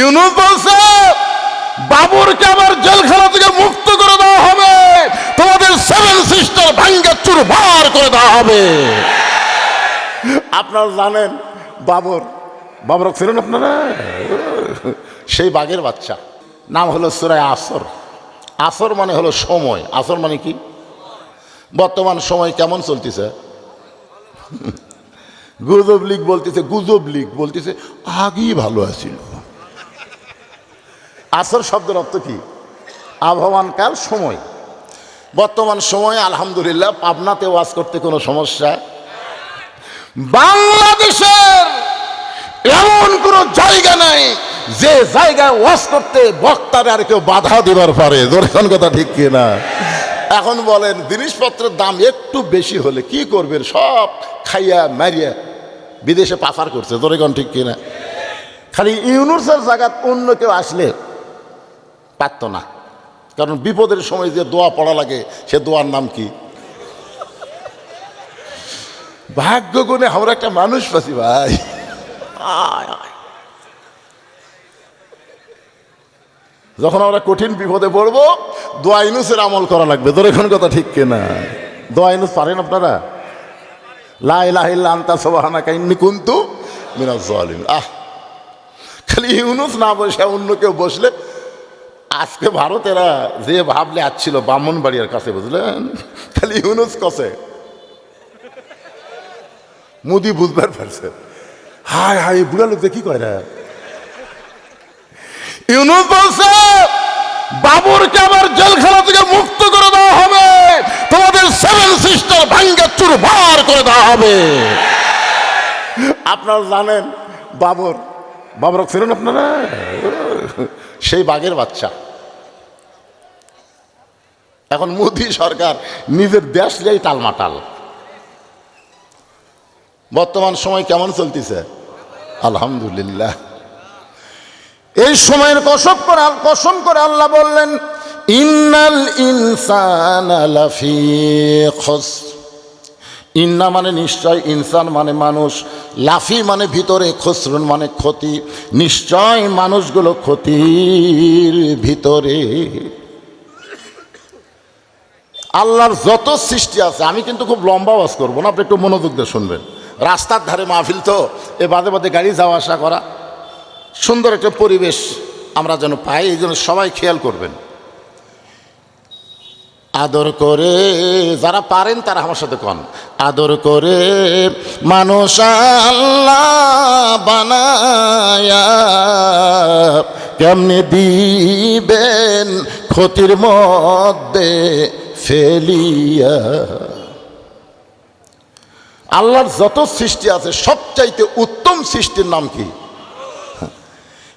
ইউনূস বলছে বাবরকে আবার জেলখানা থেকে মুক্ত করে দেওয়া হবে, তোমাদের সেভেন সিস্টার ভাঙ্গে চুরমার করে দেওয়া হবে। আপনারা জানেন বাবর ছিলেন আপনারা, সেই বাঘের বাচ্চা, নাম হলো সূরা আসর। আসর মানে হলো সময়। আসর মানে কি? বর্তমান সময় কেমন চলতেছে? গুজব লীগ বলতেছে আগেই ভালো আছিল। আসর শব্দের অর্থ কি? আবহমান কাল, সময়। বর্তমান সময় আলহামদুলিল্লাহ পাবনাতে ওয়াজ করতে কোনো সমস্যা। বাংলাদেশের এমন কোনো জায়গা নাই যে জায়গায় ওয়াজ করতে বক্তারে আর কেউ বাধা দিবার পারে। দর্শন কথা ঠিক কিনা? এখন বলেন জিনিসপত্রের দাম একটু বেশি হলে কি করবেন? সব খাইয়া মারিয়া বিদেশে পাচার করছে। দর্শন ঠিক কিনা? খালি ইউনূসের জায়গা অন্য কেউ আসলে পারত না, কারণ বিপদের সময় যে দোয়া পড়া লাগে সে দোয়ার নাম কি? ভাগ্য গুণে আমরা একটা মানুষ পাচ্ছি ভাই। যখন আমরা কঠিন বিপদে পড়বো দোয়া ইউনূসের আমল করা লাগবে। দর্শন কথা ঠিক কিনা? দোয়া ইউনূস পারেন আপনারা? লা ইলাহা ইল্লা আনতা সুবহানাকা ইন্নী কুনতু মিনাজ জালিমিন। খালি ইউনূস না বসে অন্য কেউ বসলে আজকে ভারতেরা যে ভাবলে আসছিল ব্রাহ্মণবাড়িয়ার কাছে, বুঝলেন? খালি ইউনূস কসে মোদি বুঝবার পারছে। হায় হায় বুড়া লোক কি কয় রে? ইউনূস বলছে বাবরকে আবার জেলখানা থেকে মুক্ত করে দেওয়া হবে, তোমাদের সেভেন সিস্টার ভাঙ্গে চুরমার করে দেওয়া হবে। আপনারা জানেন বাবর ছিলেন আপনারা, সেই বাঘের বাচ্চা। এখন মোদী সরকার নিজের দেশ নিয়েই টালমাটাল। বর্তমান সময় কেমন চলতেছে? আলহামদুলিল্লাহ। এই সময়ের কসম করে আল্লাহ বললেন ইন্নাল ইনসানা লাফি খুসর। ইন্না মানে নিশ্চয়, ইনসান মানে মানুষ, লাফি মানে ভিতরে, খুসরুন মানে ক্ষতি। নিশ্চয় মানুষগুলো ক্ষতির ভিতরে। আল্লাহর যত সৃষ্টি আছে, আমি কিন্তু খুব লম্বা ওয়াজ করবো না, আপনি একটু মনোযোগ দিয়ে শুনবেন। রাস্তার ধারে মাহফিল তো, এ বাদে বাদে গাড়ি যাওয়া আসা করা, সুন্দর একটা পরিবেশ আমরা যেন পাই, এই জন্য সবাই খেয়াল করবেন। আদর করে, যারা পারেন তারা আমার সাথে কন, আদর করে মানুষ আল্লাহ বানায়া কেমনে দিবেন ক্ষতির মধ্যে ফেলিয়া। আল্লাহর যত সৃষ্টি আছে সবচাইতে উত্তম সৃষ্টির নাম কি?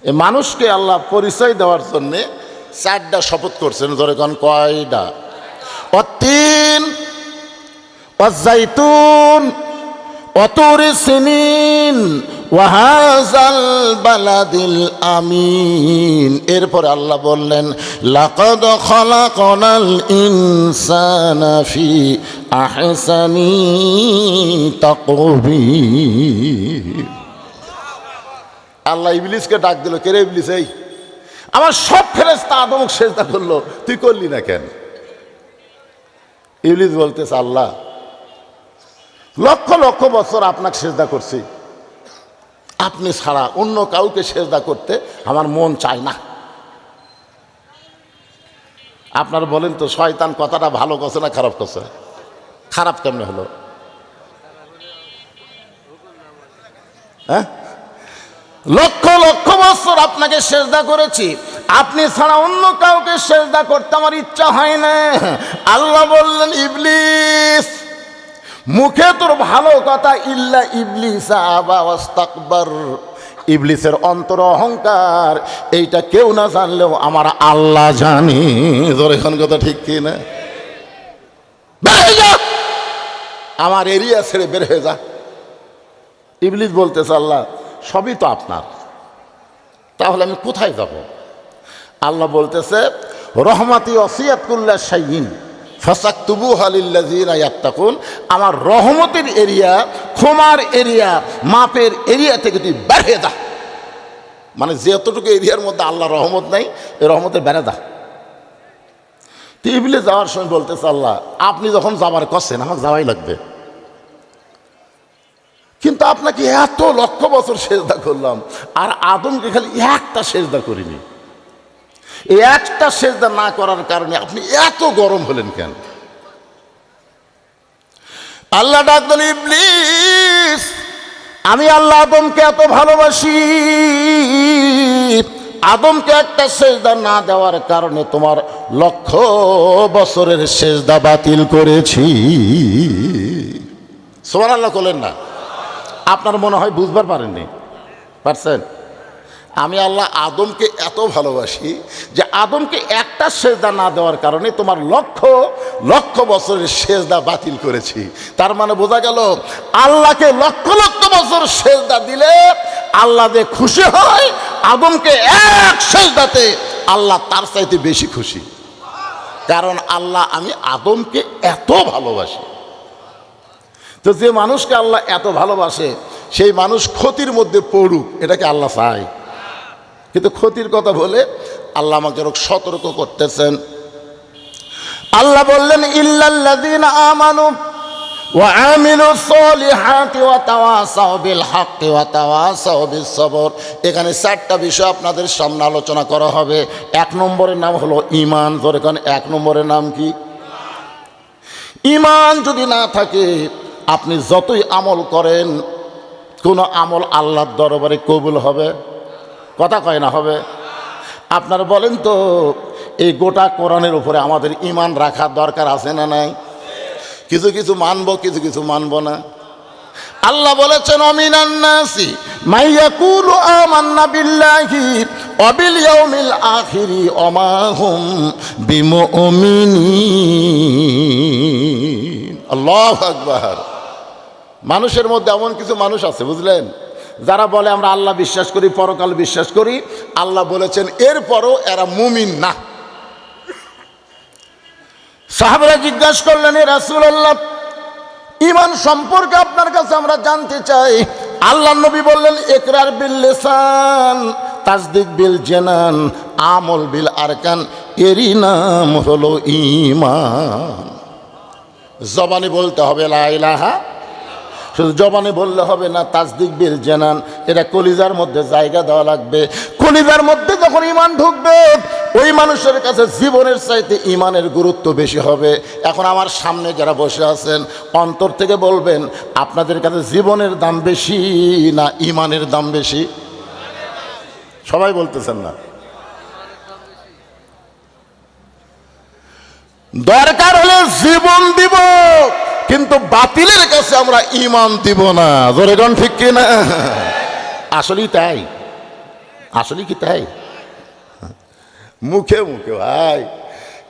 এই মানুষকে আল্লাহ পরিচয় দেওয়ার জন্যে 4টা শপথ করছেন। ধরে কোন কয়টা? অতীন, অজাইতুন, অতুরি সিনিন, ওয়াহাজাল বালাদিল আমিন। এরপরে আল্লাহ বললেন লাকাদ খালাকনাল ইনসানা ফি আহসানি তাকবীর। আল্লাহ ইবলিসকে ডাক দিল, কে রে ইবলিস? এই আমার সব ফেরেশতা আদমকে সেজদা করলো, তুই করলি না কেন? ইবলিস বলতেছে আল্লাহ লক্ষ লক্ষ বছর আপনাকে সেজদা করছি, আপনি ছাড়া অন্য কাউকে সেজদা করতে আমার মন চায় না। আপনারা বলেন তো শয়তান কথাটা ভালো কথা না খারাপ কথা? খারাপ কেমনে হলো? হ্যাঁ, লক্ষ লক্ষ বছর আপনাকে সেজদা করেছি, আপনি ছাড়া অন্য কাউকে সেজদা করতে আমার ইচ্ছা হয় না। আল্লাহ বললেন ইবলিস, মুখে তোর ভালো কথা, ইল্লা ইবলিস আবা ওয়াস্তাকবার, ইবলিসের অন্তর অহংকার, এইটা কেউ না জানলেও আমার আল্লাহ জানি। তোর এখন কথা ঠিক কি না? বের হয়ে যা, আমার এরিয়া ছেড়ে বের হয়ে যা। ইবলিস বলতেছে আল্লাহ সবই তো আপনার, তাহলে আমি কোথায় যাব? আল্লাহ বলতেছে রহমাতি ওয়াসিয়াত কুল্লা শাইইন ফাসাকতুবুহা লিল্লাযিনা ইয়াত্তাকুন। আমার রহমতের এরিয়া, ক্ষমার এরিয়া, মাপের এরিয়া থেকে তুই বের হয়ে যা। মানে যতটুকু এরিয়ার মধ্যে আল্লাহ রহমত নাই, এই রহমতের বেড়াদা। টেবিলে যাওয়ার সময় বলতেছে আল্লাহ আপনি যখন যাবার করছেন আমাকে যাওয়াই লাগবে, কিন্তু আপনাকে এত লক্ষ বছর সেজদা করলাম আর আদমকে খালি একটা সেজদা করিনি। এই একটা সেজদা না করার কারণে আপনি এত গরম হলেন কেন? আল্লাহ ডাক দিল, ইবলিস আমি আল্লাহ আদমকে এত ভালোবাসি, আদমকে একটা সেজদা না দেওয়ার কারণে তোমার লক্ষ বছরের সেজদা বাতিল করেছি। সুবহানাল্লাহ বলেন না? আপনার মনে হয় বুঝবার পারেননি, পারছেন? আমি আল্লাহ আদমকে এত ভালোবাসি যে আদমকে একটা সেজদা না দেওয়ার কারণে তোমার লক্ষ লক্ষ বছরের সেজদা বাতিল করেছি। তার মানে বোঝা গেল আল্লাহকে লক্ষ লক্ষ বছর সেজদা দিলে আল্লাহ যে খুশি হয়, আদমকে এক সেজদাতে আল্লাহ তার চাইতে বেশি খুশি। কারণ আল্লাহ আমি আদমকে এত ভালোবাসি। তো যে মানুষকে আল্লাহ এত ভালোবাসে সেই মানুষ ক্ষতির মধ্যে পড়ুক, এটাকে আল্লাহ চায়? কিন্তু ক্ষতির কথা বলে আল্লাহ আমাকে সতর্ক করতেছেন। আল্লাহ বললেন ইল্লাল্লাযীনা আমানু ওয়া আমিলুস সলিহাতি ওয়া তাওয়াসাউ বিল হাক্কি ওয়া তাওয়াসাউ বিস সবর। এখানে চারটা বিষয় আপনাদের সামনে আলোচনা করা হবে। এক নম্বরের নাম হলো ঈমান। ধরে কোন এক নম্বরের নাম কি? ঈমান যদি না থাকে আপনি যতই আমল করেন কোনো আমল আল্লাহর দরবারে কবুল হবে? কথা কয় না হবে? আপনারা বলেন তো এই গোটা কোরআনের উপরে আমাদের ঈমান রাখা দরকার আছে না নাই? কিছু কিছু মানবো, কিছু কিছু মানবো না। আল্লাহ বলেছেন অমিনান নাসি মাইয়াকুলু আমান্না বিল্লাহি ওয়া বিল ইয়াউমিল আখিরি ওয়া মা হুম বিমুমিনিন। আল্লাহু আকবার। মানুষের মধ্যে এমন কিছু মানুষ আছে বুঝলেন, যারা বলে আমরা আল্লাহ বিশ্বাস করি, পরকাল বিশ্বাস করি, আল্লাহ বলেছেন এরপরও এরা মুমিন না। সাহাবারা জিজ্ঞাসা করলেন এ রাসূলুল্লাহ ঈমান সম্পর্কে আপনার কাছে আমরা জানতে চাই। আল্লাহ নবী বললেন ইকরার বিল লিসান তাসদিক বিল জানান আমল বিল আরকান, এরই নাম হলো ঈমান। জবানে বলতে হবে লা ইলাহা, শুধু জবানে বললে হবে না, তাসদিক বিল জানান, এটা কলিজার মধ্যে জায়গা দেওয়া লাগবে। কলিজার মধ্যে যখন ঈমান ঢুকবে ওই মানুষের কাছে জীবনের চাইতে ঈমানের গুরুত্ব বেশি হবে। এখন আমার সামনে যারা বসে আছেন অন্তর থেকে বলবেন আপনাদের কাছে জীবনের দাম বেশি না ঈমানের দাম বেশি? সবাই বলতেছেন না। দরকার হলে জীবন দিব কিন্তু বাতিলের কাছে আমরা ঈমান দিব না। জোরে কোন ঠিক কি না? আসলেই তাই, আসলেই কি তাই? মুখে মুখে ভাই,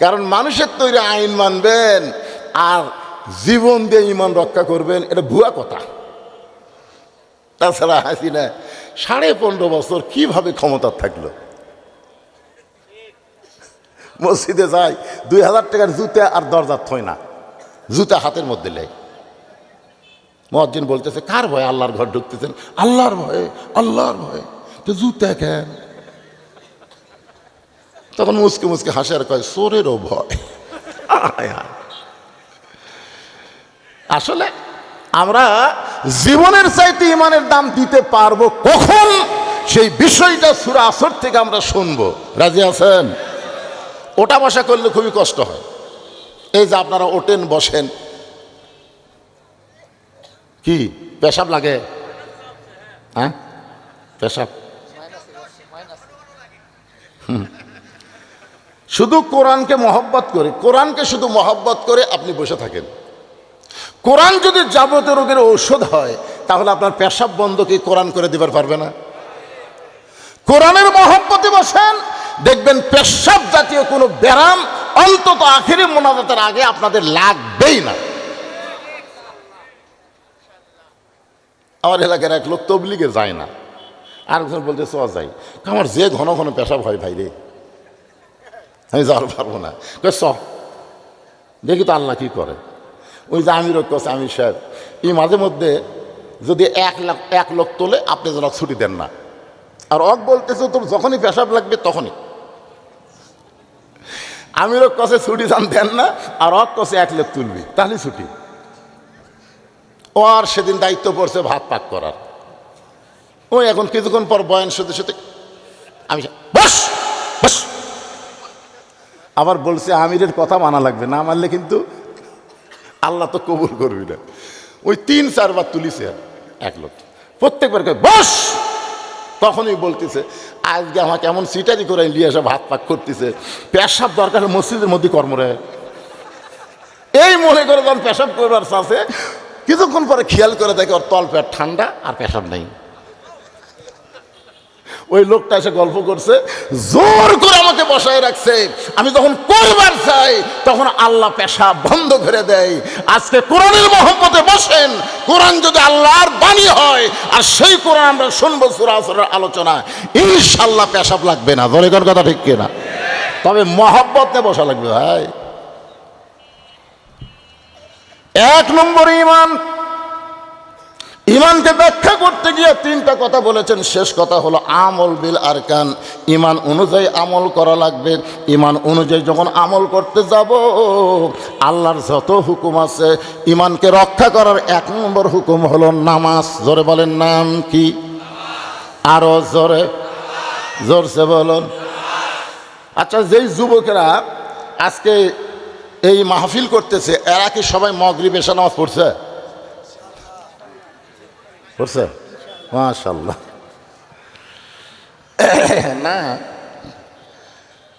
কারণ মানুষের তৈরি আইন মানবেন আর জীবন দিয়ে ঈমান রক্ষা করবেন, এটা ভুয়া কথা। তাছাড়া হাসিনা 15.5 বছর কিভাবে ক্ষমতা থাকলো? মসজিদে যায় 2000 টাকার জুতা আর দরজার থই না, জুতা হাতের মধ্যে লেয়। মুয়াজ্জিন বলতেছে কার ভয়ে আল্লাহর ঘর ঢুকতেছেন? আল্লাহর ভয়ে। আল্লাহর ভয়ে তো জুতা কেন? তখন মুসকে মুসকে হাসে আর কয় চোরেরও ভয়। আসলে আমরা জীবনের চাইতে ঈমানের দাম দিতে পারবো কখন, সেই বিষয়টা সূরা আসর থেকে আমরা শুনবো। রাজি আছেন? ওটা বসা করলে খুবই কষ্ট হয়। এই যে আপনারা ওঠেন বসেন, কি পেশাব লাগে? হ্যাঁ পেশাব। শুধু কোরআনকে মহব্বত করে, কোরআনকে শুধু মহব্বত করে আপনি বসে থাকেন। কোরআন যদি যাবতীয় রোগের ঔষধ হয় তাহলে আপনার পেশাব বন্ধ কি কোরআন করে দিবার পারবে না? কোরআনের মহব্বতে বসেন, দেখবেন পেশাব জাতীয় কোনো ব্যারাম অন্তত আখেরি মোনাজাতের আগে আপনাদের লাগবেই না। আমার এলাকার এক লোক তবলিগে যায় না, আর একজন বলতে চ যাই, আমার যে ঘন ঘন পেশাব হয় ভাই রে, আমি যাওয়ার পারবো না। চ দেখি তো আল্লাহ কি করে। ওই যে আমির কাছে আমি সাহেব এই মাঝে মধ্যে যদি 1 লাখ তোলে আপনি যেন ছুটি দেন না, আর অক বলতেছে তোর যখনই পেশাব লাগবে তখনই। আমিরও কষে ছুটি যান দেন না, আর অক কষে 1 লাখ তুলবি তাহলে ছুটি। ও আর সেদিন দায়িত্ব পড়ছে ভাত পাক করার। ওই এখন কিছুক্ষণ পর বয়ান সাথে সাথে আমি বস বস, আবার বলছে আমিরের কথা মানা লাগবে, না মানলে কিন্তু আল্লাহ তো কবুল করবি না। ওই 3-4 বার তুলিছে 1 লোক, প্রত্যেকবার বস। তখনই বলতেছে আজকে আমাকে এমন সিটারি করে নিয়ে এসে ভাত পাক করতেছে, পেশাব দরকার মসজিদের মধ্যে কর্মরে। এই মনে করে যখন পেশাব করবার চাষে কিছুক্ষণ পরে খেয়াল করে দেখে ওর তল পেট ঠান্ডা আর পেশাব নেই। ওই লোকটা এসে গল্প করছে, জোর করে আমাকে বসায় রাখছে, আমি যখন করবার চাই তখন আল্লাহ পেশাব বন্ধ করে দেয়। আজকে কোরআনের মহব্বতে বসেন, কোরআন যদি আল্লাহর বাণী হয় আর সেই কোরআন আমরা শুনবো সূরা আসরের আলোচনা, ইনশাআল্লাহ পেশাব লাগবে না। জোরে কোন কথা ঠিক কিনা? তবে মহব্বত নিয়ে বসা লাগবে ভাই। 1 নম্বর ঈমান। ঈমানকে ব্যাখ্যা করতে গিয়ে 3টা কথা বলেছেন। শেষ কথা হলো আমল বিল আরকান, ঈমান অনুযায়ী আমল করা লাগবে। ঈমান অনুযায়ী যখন আমল করতে যাব, আল্লাহর যত হুকুম আছে ঈমানকে রক্ষা করার 1 নম্বর হুকুম হলো নামাজ। জোরে বলেন নাম কি? আরো জোরে, জোরসে বলুন। আচ্ছা, যেই যুবকেরা আজকে এই মাহফিল করতেছে এরা কি সবাই মাগরিব এশা নামাজ পড়ছে? পড়ছে? মাশাআল্লাহ। না,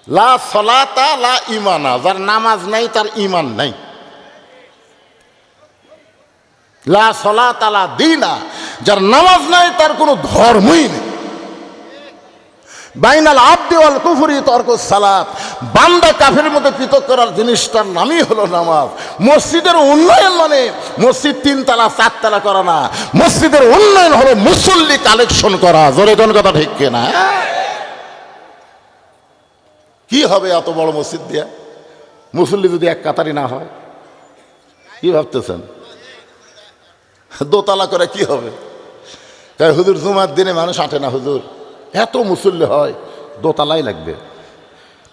লা সলাতা লা ঈমানা, যার নামাজ নাই তার ঈমান নাই। লা সলাতা লা দীনা, যার নামাজ নাই তার কোনো ধর্মই নেই। বাইনাল আবদি ওয়াল কুফরি তরকুস সালাত, বান্দা কাফেরের মধ্যে পৃথক করার জিনিসটার নামই হলো নামাজ। মসজিদের উন্নয়ন মানে মসজিদ 3 তলা 4 তলা করা না, মসজিদের উন্নয়ন হলো মুসল্লি কালেকশন করা। জোরে কোন কথা ঠিক কিনা? কি হবে এত বড় মসজিদ দিয়া মুসল্লি যদি 1 কাতারি না হয়? কি ভাবতেছেন? 2 তলা করে কি হবে? তাই হুজুর জুমার দিনে মানুষ আঁটে না হুজুর, এত মুসল্লি হয় 2 তলাই লাগবে।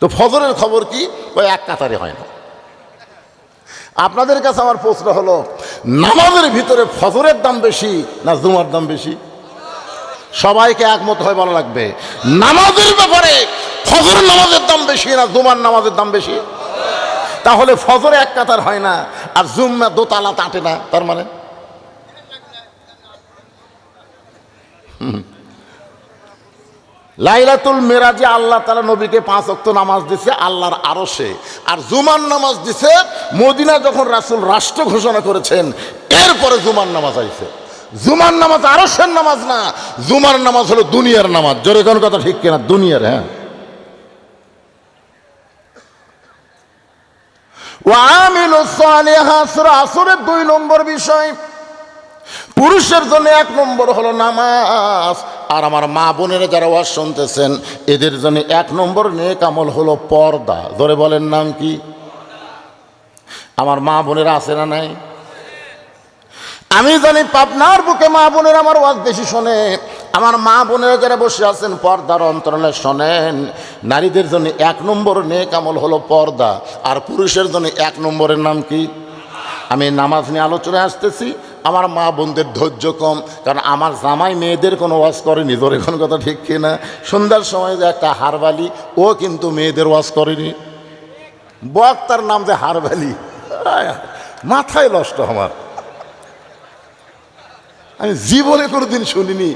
তো ফজরের খবর কি? ওই 1 কাতারে হয় না। আপনাদের কাছে আমার প্রশ্ন হলো, নামাজের ভিতরে ফজরের দাম বেশি না জুমার দাম বেশি? সবাইকে একমত হয়ে বলা লাগবে, নামাজের ব্যাপারে ফজর নামাজের দাম বেশি না জুমার নামাজের দাম বেশি? তাহলে ফজরে 1 কাতার হয় না আর জুম্মা 2 তালা আঁটে না, তার মানে লাইলাতুল মেরাজে আল্লাহ তাআলা নবীকে 5 ওয়াক্ত নামাজ দিছে আল্লাহর আরশে, আর জুমার নামাজ দিছে মদিনা যখন রাসূল রাষ্ট্র ঘোষণা করেছেন এরপরে জুমার নামাজ আইছে। জুমার নামাজ আরশের নামাজ না, জুমার নামাজ হলো দুনিয়ার নামাজ। জোরে কোন কথা ঠিক কিনা? দুনিয়ার। হ্যাঁ, ওয়া আমিলুস সালিহাত, সূরা আসরের 2 নম্বর বিষয়। পুরুষের জন্য 1 নম্বর হলো নামাজ। আর আমার মা বোনেরা যারা ওয়াজ শুনতেছেন এদের জন্য 1 নম্বর নেক আমল হলো পর্দা। ধরে বলেন নাম কি? আমার মা বোনেরা আছে না নাই? আমি জানি পাবনার বুকে মা বোনেরা আমার ওয়াজ বেশি শোনে। আমার মা বোনেরা যারা বসে আছেন পর্দার অন্তরালে শোনেন, নারীদের জন্য 1 নম্বর নেক আমল হলো পর্দা। আর পুরুষের জন্য 1 নম্বরের নাম কি? আমি নামাজ নিয়ে আলোচনায় আসতেছি। আমার মা বোনদের ধৈর্য কম, কারণ আমার জামাই মেয়েদের কোনো ওয়াজ করেনি। ধরে কোনো কথা ঠিক কিনা? সন্ধ্যার সময় যে একটা হারবালি, ও কিন্তু মেয়েদের ওয়াজ করেনি। বক্তার নাম যে হারবালি, মাথায় নষ্ট আমার। আমি জীবনে কোনোদিন শুনিনি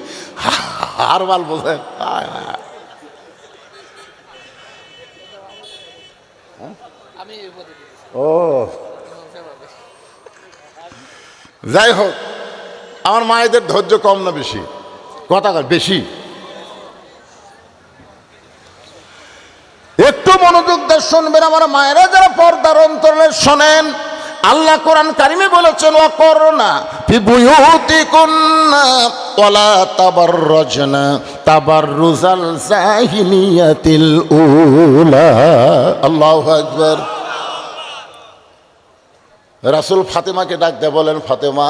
হারবাল বোঝায়। ও যাই হোক, আমার মায়েদের ধৈর্য কম না বেশি? কথা বেশি। একটু মনোযোগ দিয়ে শুনবেন আমার মায়েরা যারা পর্দার অন্তরালে শোনেন। আল্লাহ কোরআন কারিমে বলেছেন, ওয়াকরনা ফি বুয়ুতিকুন্না ওয়ালা তাবাররাজনা তাবাররুজাল জাহিলিয়াতিল উলা। আল্লাহু আকবার। রাসূল ফাতেমাকে ডাক দিয়ে বলেন, ফাতেমা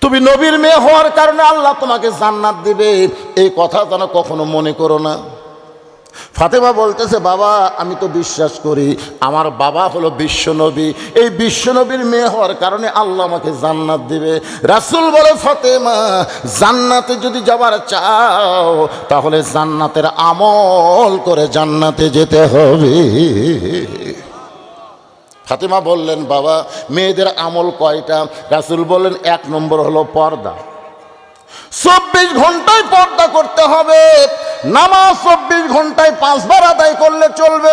তুমি নবীর মেয়ে হওয়ার কারণে আল্লাহ তোমাকে জান্নাত দিবে, এই কথা যেন কখনো মনে করো না। ফাতেমা বলতেছে, বাবা আমি তো বিশ্বাস করি আমার বাবা হলো বিশ্বনবী, এই বিশ্বনবীর মেয়ে হওয়ার কারণে আল্লাহ আমাকে জান্নাত দিবে। রাসূল বলে, ফাতেমা জান্নাতে যদি যাবার চাও তাহলে জান্নাতের আমল করে জান্নাতে যেতে হবে। ফাতেমা বললেন, বাবা মেয়েদের আমল কয়টা? রাসূল বললেন, 1 নম্বর হলো পর্দা। 24 ঘন্টায় পর্দা করতে হবে। নামাজ 24 ঘন্টায় 5 বার আদায় করলে চলবে।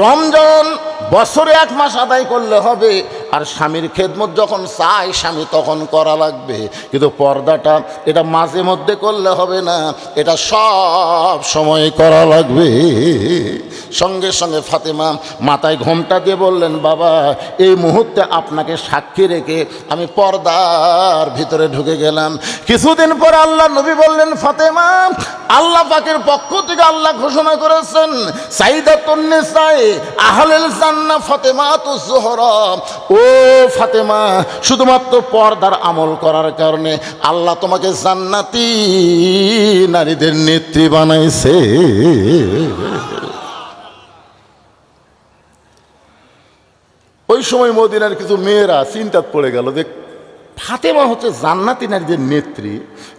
রমজান বছরে 1 মাস আদায় করলে হবে। আর স্বামীর খেদমত যখন চাই স্বামী তখন করা লাগবে। কিন্তু পর্দাটা এটা মাঝে মধ্যে করলে হবে না, এটা সব সময় করা লাগবে। সঙ্গে সঙ্গে ফাতেমা মাথায় ঘোমটা দিয়ে বললেন, বাবা এই মুহূর্তে আপনাকে সাক্ষী রেখে আমি পর্দার ভিতরে ঢুকে গেলাম। কিছুদিন পর আল্লাহ নবী বললেন, ফাতেমা আল্লাহ পাকের পক্ষ থেকে আল্লাহ ঘোষণা করেছেন, সাইদাতুন নিসায়ে আহলুল জান্নাহ ফাতেমাতুজ জোহরা। ও ফাতেমা শুধুমাত্র পর্দার আমল করার কারণে আল্লাহ তোমাকে জান্নাতি নারীদের নেত্রী বানাইছে। ওই সময় মদিনার কিছু মেয়েরা চিন্তাত পড়ে গেল যে ফাতেমা হচ্ছে জান্নাতি নারীদের নেত্রী,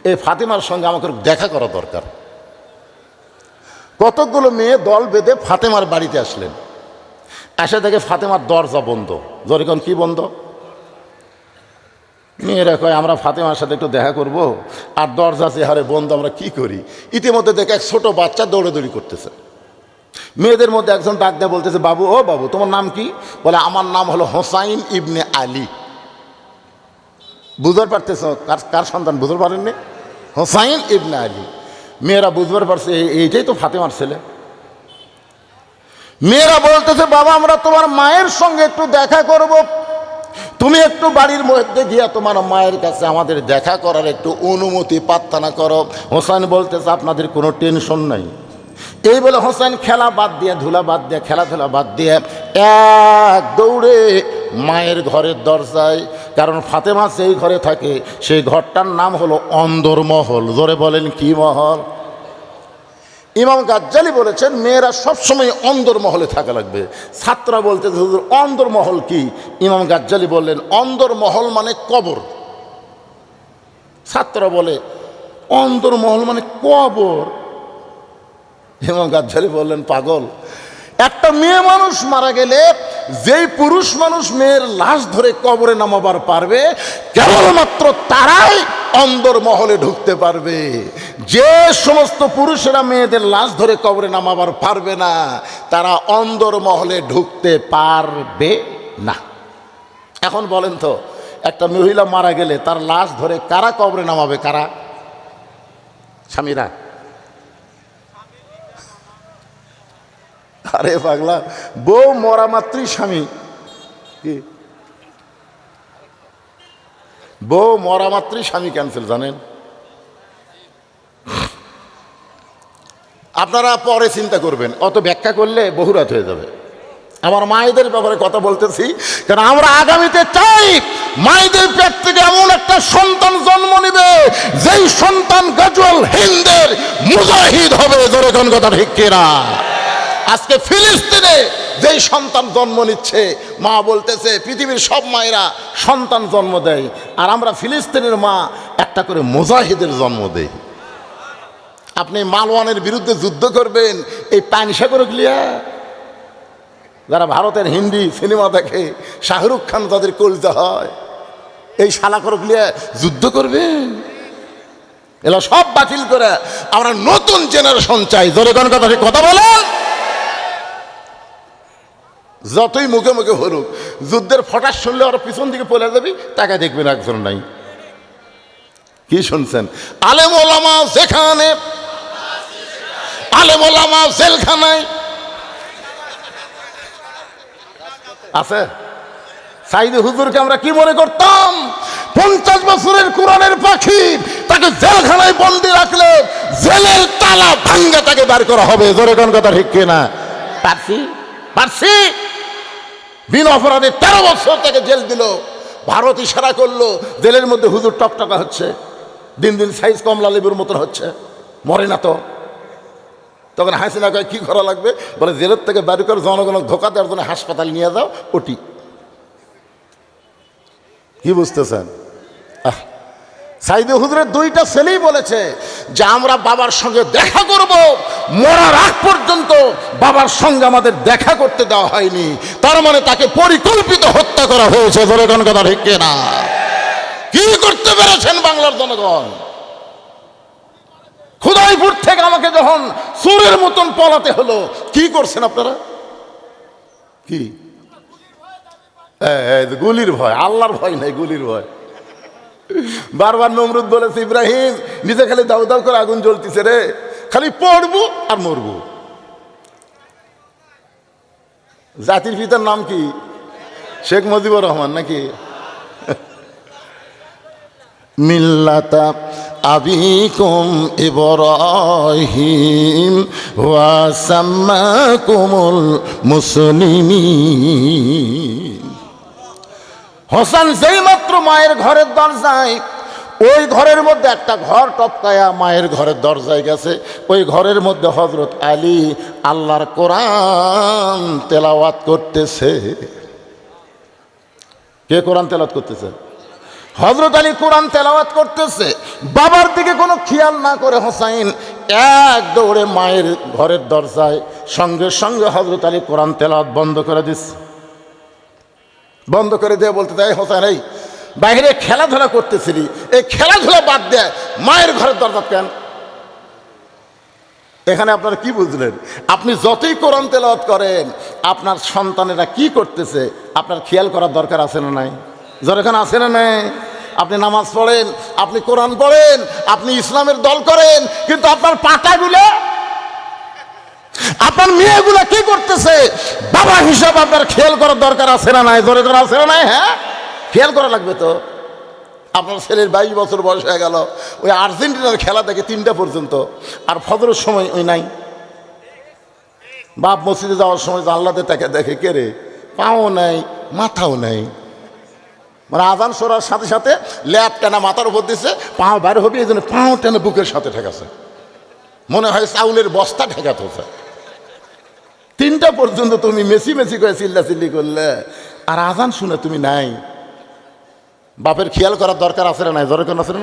এই ফাতেমার সঙ্গে আমাকে দেখা করা দরকার। কতকগুলো মেয়ে দল বেঁধে ফাতেমার বাড়িতে আসলেন। এসে দেখে ফাতেমার দরজা বন্ধ। যখন কি বন্ধ? মেয়েরা কয় আমরা ফাতেমার সাথে একটু দেখা করব, আর দরজা চেহারে বন্ধ, আমরা কি করি? ইতিমধ্যে দেখে এক ছোট বাচ্চা দৌড়াদৌড়ি করতেছে। মেয়েদের মধ্যে একজন ডাক দিয়ে বলতেছে, বাবু ও বাবু তোমার নাম কি? বলে, আমার নাম হলো হোসাইন ইবনে আলী। বুঝতে পারতেছ কার সন্তান? বুঝতে পারেননি? হোসাইন ইবনে আলী। মেয়েরা বুঝতে পারছে এইটাই তো ফাতেমার ছেলে। মেয়েরা বলতেছে, বাবা আমরা তোমার মায়ের সঙ্গে একটু দেখা করব, তুমি একটু বাড়ির মধ্যে গিয়া তোমার মায়ের কাছে আমাদের দেখা করার একটু অনুমতি প্রার্থনা করো। হোসেন বলতেছে, আপনাদের কোনো টেনশন নাই। এই বলে হোসেন খেলা বাদ দিয়ে, ধুলা বাদ দিয়ে, খেলাধুলা বাদ দিয়ে এক দৌড়ে মায়ের ঘরের দরজায়, কারণ ফাতেমা যেই ঘরে থাকে সেই ঘরটার নাম হলো অন্দরমহল। জোরে বলেন কি মহল? ইমাম গাজ্জালি বলেছেন মেয়েরা সবসময় অন্দরমহলে থাকা লাগবে। ছাত্ররা বলতে হুজুর অন্দরমহল কি? ইমাম গাজ্জালি বললেন অন্দরমহল মানে কবর। ছাত্ররা বলে অন্দরমহল মানে কবর। ইমাম গাজ্জালি বললেন, পাগল, একটা মেয়ে মানুষ মারা গেলে যেই পুরুষ মানুষ মেয়ের লাশ ধরে কবরে নামাবার পারবে কেবলমাত্র তারাই অন্দরমহলে ঢুকতে পারবে। যে সমস্ত পুরুষেরা মেয়েদের লাশ ধরে কবরে নামাবার পারবে না তারা অন্দরমহলে ঢুকতে পারবে না। এখন বলেন তো, একটা মহিলা মারা গেলে তার লাশ ধরে কারা কবরে নামাবে? কারা? স্বামীরা? আরে পাগলা, বউ মরা মাত্রই স্বামী। কি বউ মরা মাত্রই স্বামী ক্যান্সেল, জানেন? আপনারা পরে চিন্তা করবেন, অত ব্যাখ্যা করলে বহুরাত হয়ে যাবে। আমার মায়েদের ব্যাপারে কথা বলতেছি, কারণ আমরা আগামীতে চাই মায়েদের পেট থেকে এমন একটা সন্তান জন্ম নেবে যেই সন্তান গাজওয়াল হিন্দের মুজাহিদ হবে। জোরে কোন কথা ঠিক কিনা? আজকে ফিলিস্তিনে যেই সন্তান জন্ম নিচ্ছে, মা বলতেছে পৃথিবীর সব মায়েরা সন্তান জন্ম দেয়, আর আমরা ফিলিস্তিনের মা একটা করে মুজাহিদের জন্ম দেই। আপনি মালওয়ানের বিরুদ্ধে যুদ্ধ করবেন এই পানিসা করে গলিয়া, যারা ভারতের হিন্দি সিনেমা দেখে শাহরুখ খান তাদের কলজা হয়, এই শালা করে গলিয়া যুদ্ধ করবেন? এগুলো সব বাতিল করে আমরা নতুন জেনারেশন চাই। জোরে কোন কথা বলেন? যতই মুখে মুখে হলুক, যুদ্ধের ফটাস শুনলে ওরা পিছন দিকে পড়ে যাবি, তাকে দেখবেন একজন নাই। কি শুনছেন? আলেম ওলামা যেখানে, আলেম ওলামা জেলখানায় আছে। সাইদি হুজুরকে আমরা কি মনে করতাম? 50 বছরের কোরআনের পাখি, তাকে জেলখানায় বন্দি রাখলে জেলের তালা ভাঙ্গা তাকে বার করা হবে। জোরে কোন কথা ঠিক কিনা? পারছি বিনা অপরাধে 13 বছর তাকে জেল দিল। ভারত ইশারা করলো, জেলের মধ্যে হুজুর টকটকা হচ্ছে, দিন দিন সাইজ কমলা লেবুর মতন হচ্ছে, মরে না তো। তখন হাসিনা কয় কি করা লাগবে, বলে জেলের থেকে বাড়ি করে জনগণকে ধোকা দেওয়ার জন্য হাসপাতাল নিয়ে যাও, ওটি। কি বুঝতেছেন? সাইদে হুজুরের দুইটা ছেলেই বলেছে যে আমরা বাবার সঙ্গে দেখা করব, মরার আগ পর্যন্ত বাবার সঙ্গে আমাদের দেখা করতে দেওয়া হয়নি। তার মানে তাকে পরিকল্পিত হত্যা করা হয়েছে। ধরে কোন কথা ঠিক না? কি করতে পেরেছেন বাংলার জনগণ? খুদাইপুর থেকে আমাকে যখন চোরের মতন পলাতে হলো, কি করছেন আপনারা? কি গুলির ভয়? আল্লাহর ভয় নাই, গুলির ভয়। বারবার নমরুদ বলেছে, ইব্রাহিম নিজে খালি দাউ দাউ করে আগুন জ্বলতেছে রে, খালি পড়বো আর মরবো। জাতির পিতার নাম কি? শেখ মুজিবুর রহমান নাকি? মিল্লাতা আবিকুম ইব্রাহিম ওয়া সাম্মাকুমুল মুসলিমিন। হোসেন যেই মাত্র মায়ের ঘরের দরজায়, ওই ঘরের মধ্যে একটা ঘর টপকায়া মায়ের ঘরের দরজায় গেছে, ওই ঘরের মধ্যে হযরত আলী আল্লাহর কোরআন তেলাওয়াত করতেছে। কে কোরআন তেলাওয়াত করতেছে? হযরত আলী কোরআন তেলাওয়াত করতেছে। বাবার দিকে কোনো খেয়াল না করে হোসাইন এক দৌড়ে মায়ের ঘরের দরজায়, সঙ্গে সঙ্গে হযরত আলী কোরআন তেলাওয়াত বন্ধ করে দিচ্ছে। বন্ধ করে দিয়ে বলতে চাই, হোসেন এই বাইরে খেলাধুলা করতেছিলি, এই খেলাধুলা বাদ দেয় মায়ের ঘরের দরজা কেন? এখানে আপনারা কি বুঝলেন? আপনি যতই কোরআন তেলাওয়াত করেন, আপনার সন্তানেরা কি করতেছে আপনার খেয়াল করার দরকার আছে না নাই? যেখানে আছে না নাই? আপনি নামাজ পড়েন, আপনি কোরআন পড়েন, আপনি ইসলামের দল করেন, কিন্তু আপনার পাটাগুলো, আপনার মেয়েগুলা কি করতেছে বাবা হিসাব আপনার খেয়াল করার দরকার আছে না নাই? ধরে করা আছে না নাই? হ্যাঁ, খেয়াল করা লাগবে তো। আপনার ছেলের 22 বছর বয়স হয়ে গেল, ওই আর্জেন্টিনার খেলা দেখে 3টা পর্যন্ত, আর ফজরের সময় ওই নাই। বাপ মসজিদে যাওয়ার সময় জানলাতে তাকে দেখে, কে রে, পাও নাই মাথাও নাই, মানে আজান সরার সাথে সাথে ল্যাপ টানা মাথার উপর দিচ্ছে, পাও বাইরে হবে, এই জন্য পাও টেনে বুকের সাথে ঠেকাছে, মনে হয় চাউলের বস্তা ঠেকাতে হচ্ছে। 3টা পর্যন্ত তুমি মেসি মেসি করে চিল্লাচিল্লি করলে, আর আজান শুনে তুমি নাই। বাপের খেয়াল করার দরকার আছে না নাই? জোরে কোন আছে না?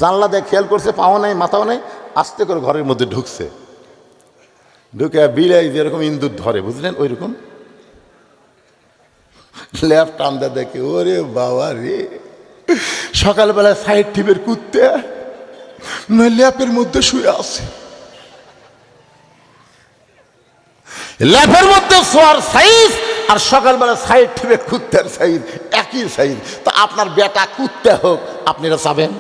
জানলা দিয়ে খেয়াল করছে, পাও নাই মাথাও নাই, আস্তে করে ঘরের মধ্যে ঢুকছে, ঢুকে বিলাই যেরকম ইন্দুর ধরে, বুঝলেন, ওই রকম ল্যাপ টান্দা দেখে, ওরে বাবা রে, সকালবেলায় সাইড টিপের কুত্তে ল্যাপের মধ্যে শুয়ে আছে, ল্যাপের মধ্যে শোয়ার সাইজ আর সকালবেলা সাইড টিপে কুত্তার সাইজ একই সাইজ। তো আপনার বেটা কুত্তে হোক, আপনারা চাবেন?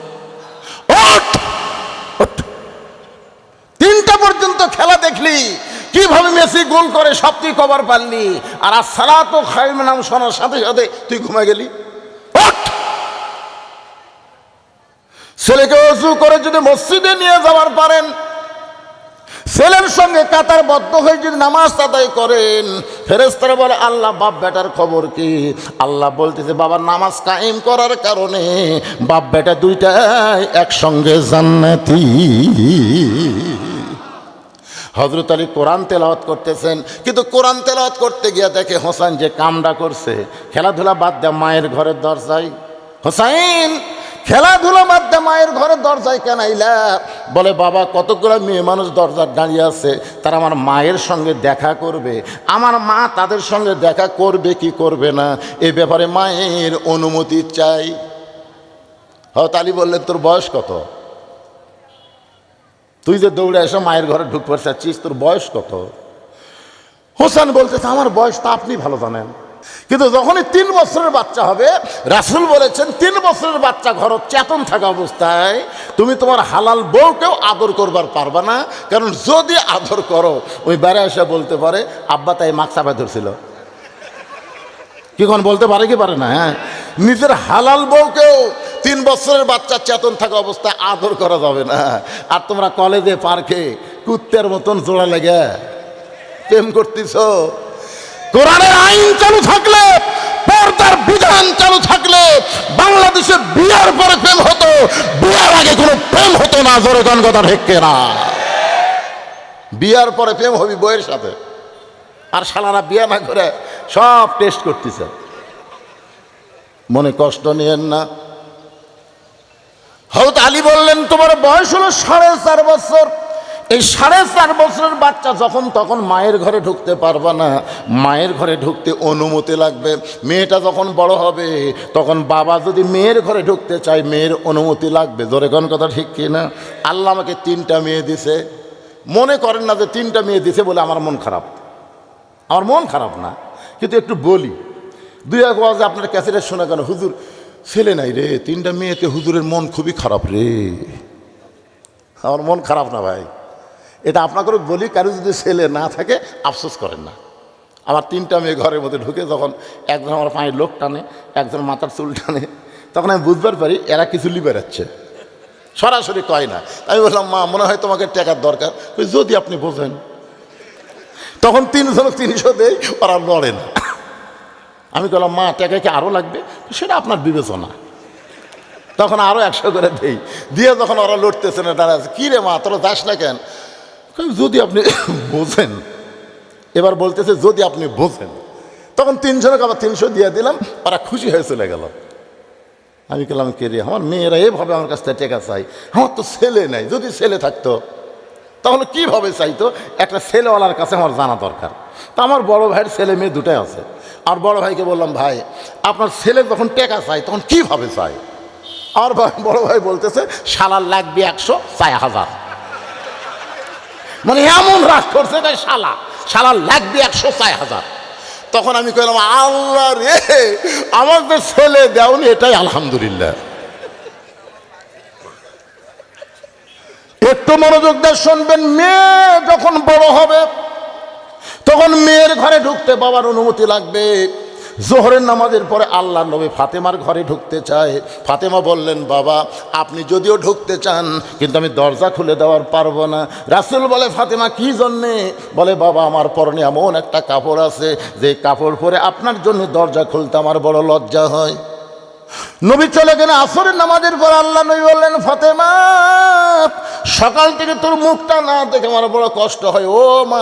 3টা পর্যন্ত খেলা দেখলি, কিভাবে মেসি গোল করে সব তুই কভার পারলি, আর সালাতু খায়রুন নাম শোনার সাথে সাথে তুই ঘুমে গেলি। ছেলেকে ওযু করে যদি মসজিদে নিয়ে যাওয়ার পারেন, ছেলের সঙ্গে কাতারবদ্ধ হয়ে যদি নামাজ আদায় করেন, ফেরেশতারা বলে আল্লাহ বাপ বেটার খবর কি? আল্লাহ বলতেছে বাবার নামাজ কায়েম করার কারণে বাপ বেটা দুইটাই একসঙ্গে জান্নাতি। হযরত আলী কোরআন তেলাওয়াত করতেছেন, কিন্তু কোরআন তেলাওয়াত করতে গিয়ে দেখে হোসেন যে কামটা করছে, খেলাধুলা বাদ দেয় মায়ের ঘরের দরজায়। হোসেন খেলাধুলা বাদ দেয় মায়ের ঘরের দরজায় কেন আইলা? বলে বাবা কতগুলো মেয়ে মানুষ দরজার দাঁড়িয়ে আছে, তারা আমার মায়ের সঙ্গে দেখা করবে, আমার মা তাদের সঙ্গে দেখা করবে কি করবে না এ ব্যাপারে মায়ের অনুমতি চাই। হযরত আলী বললেন তোর বয়স কত? তুই যে দৌড়ে এসে মায়ের ঘরে ঢুকতে চাচ্ছিস, তোর বয়স কত? হোসেন বলতেছে আমার বয়স তো আপনি ভালো জানেন, কিন্তু যখনই 3 বছরের বাচ্চা হবে, রাসূল বলেছেন 3 বছরের বাচ্চা ঘর চেতন থাকা অবস্থায় তুমি তোমার হালাল বউকেও আদর করবার পারবা না, কারণ যদি আদর করো ওই বেড়া এসে বলতে পারে আব্বা তাই মাছ চাপায় ধরছিল। কি কোন বলতে পারে কি পারে না? হ্যাঁ, নিজের হালাল বউকেও 3 বছরের বাচ্চা চেতন থাকা অবস্থায় আদর করা যাবে না। আর তোমরা কলেজে পার্কে কুত্তের মতন জোড়া লেগে প্রেম করতেছ। কোরআনের আইন চালু থাকলে, পর্দার বিধান কোরআন চালু থাকলে বাংলাদেশে বিয়ার পরে প্রেম হতো, বিয়ার আগে কোনো প্রেম হতো না। জোরে কোন কথা ঠিক না? বিয়ার পরে প্রেম হবি বইয়ের সাথে, আর শালারা বিয়ে না করে সব টেস্ট করতেছে। মনে কষ্ট নিয়েন না। হযরত আলী বললেন, তোমার বয়স হলো 4.5 বছর। এই 4.5 বছরের বাচ্চা যখন তখন মায়ের ঘরে ঢুকতে পারবে না, মায়ের ঘরে ঢুকতে অনুমতি লাগবে। মেয়েটা যখন বড় হবে তখন বাবা যদি মেয়ের ঘরে ঢুকতে চায় মেয়ের অনুমতি লাগবে। জোরে কোন কথা ঠিক কি না? আল্লাহ আমাকে 3টা মেয়ে দিছে। মনে করেন না যে 3টা মেয়ে দিছে বলে আমার মন খারাপ। আমার মন খারাপ না, কিন্তু একটু বলি। 2 এক ওয়াজে আপনার ক্যাসেটে শোনা কেন, হুজুর ছেলে নাই রে, 3টা মেয়েতে হুজুরের মন খুবই খারাপ রে। আমার মন খারাপ না ভাই, এটা আপনাকে বলি। কারো যদি ছেলে না থাকে আফসোস করেন না। আমার 3টা মেয়ে ঘরের মধ্যে ঢুকে যখন একজন আমার পায়ের লোক টানে, একজন মাথার চুল টানে, তখন আমি বুঝবার পারি এরা কিছু লিবেরাচ্ছে, সরাসরি কয় না। আমি বললাম, মা মনে হয় তোমাকে টাকার দরকার, যদি আপনি বোঝেন। তখন 3 জন 300 দেয়, ওরা লড়ে না। আমি বললাম, মা টাকা কি আরও লাগবে? সেটা আপনার বিবেচনা। তখন আরও 100 করে দেই, দিয়ে যখন ওরা লড়তেছে না, দাঁড়াচ্ছে, কী রে মা তোরা যাস না কেন? যদি আপনি বোঝেন। এবার বলতেছে যদি আপনি বোঝেন। তখন 3 জনকে আবার 300 দিয়ে দিলাম, ওরা খুশি হয়ে চলে গেল। আমি বললাম, কে রে, আমার মেয়েরা এভাবে আমার কাছ থেকে টাকা চাই, আমার তো ছেলে নাই। যদি ছেলে থাকতো তাহলে কীভাবে চাইতো? একটা ছেলেওয়ালার কাছে আমার জানা দরকার। তা আমার বড় ভাইয়ের ছেলে মেয়ে 2টাই আছে। আর বড় ভাইকে বললাম, ভাই আপনার ছেলে যখন টাকা চাই তখন কীভাবে চাই? আর বড় ভাই বলতেছে, শালার লাগবে 100, চাই 1000। মানে এমন রাগ করছে, তাই শালার লাগবে 100, চাই 1000। তখন আমি কইলাম, আল্লাহ রে, আমার তো ছেলে দেওনি, এটাই আলহামদুলিল্লাহ। একটু মনোযোগ দিয়ে শুনবেন। মেয়ে যখন বড় হবে তখন মেয়ের ঘরে ঢুকতে বাবার অনুমতি লাগবে। জোহরের নামাজের পরে আল্লাহ নবী ফাতেমার ঘরে ঢুকতে চায়। ফাতেমা বললেন, বাবা আপনি যদিও ঢুকতে চান কিন্তু আমি দরজা খুলে দেওয়ার পারবো না। রাসূল বলে, ফাতেমা কি জন্যে? বলে, বাবা আমার পরনে এমন একটা কাপড় আছে যে কাপড় পরে আপনার জন্য দরজা খুলতে আমার বড় লজ্জা হয়। নবী চলে গেলে আসরের নামাজের পর আল্লাহ নবী বললেন, ফাতেমা সকাল থেকে তোর মুখটা না দেখে আমার বড় কষ্ট হয়, ও মা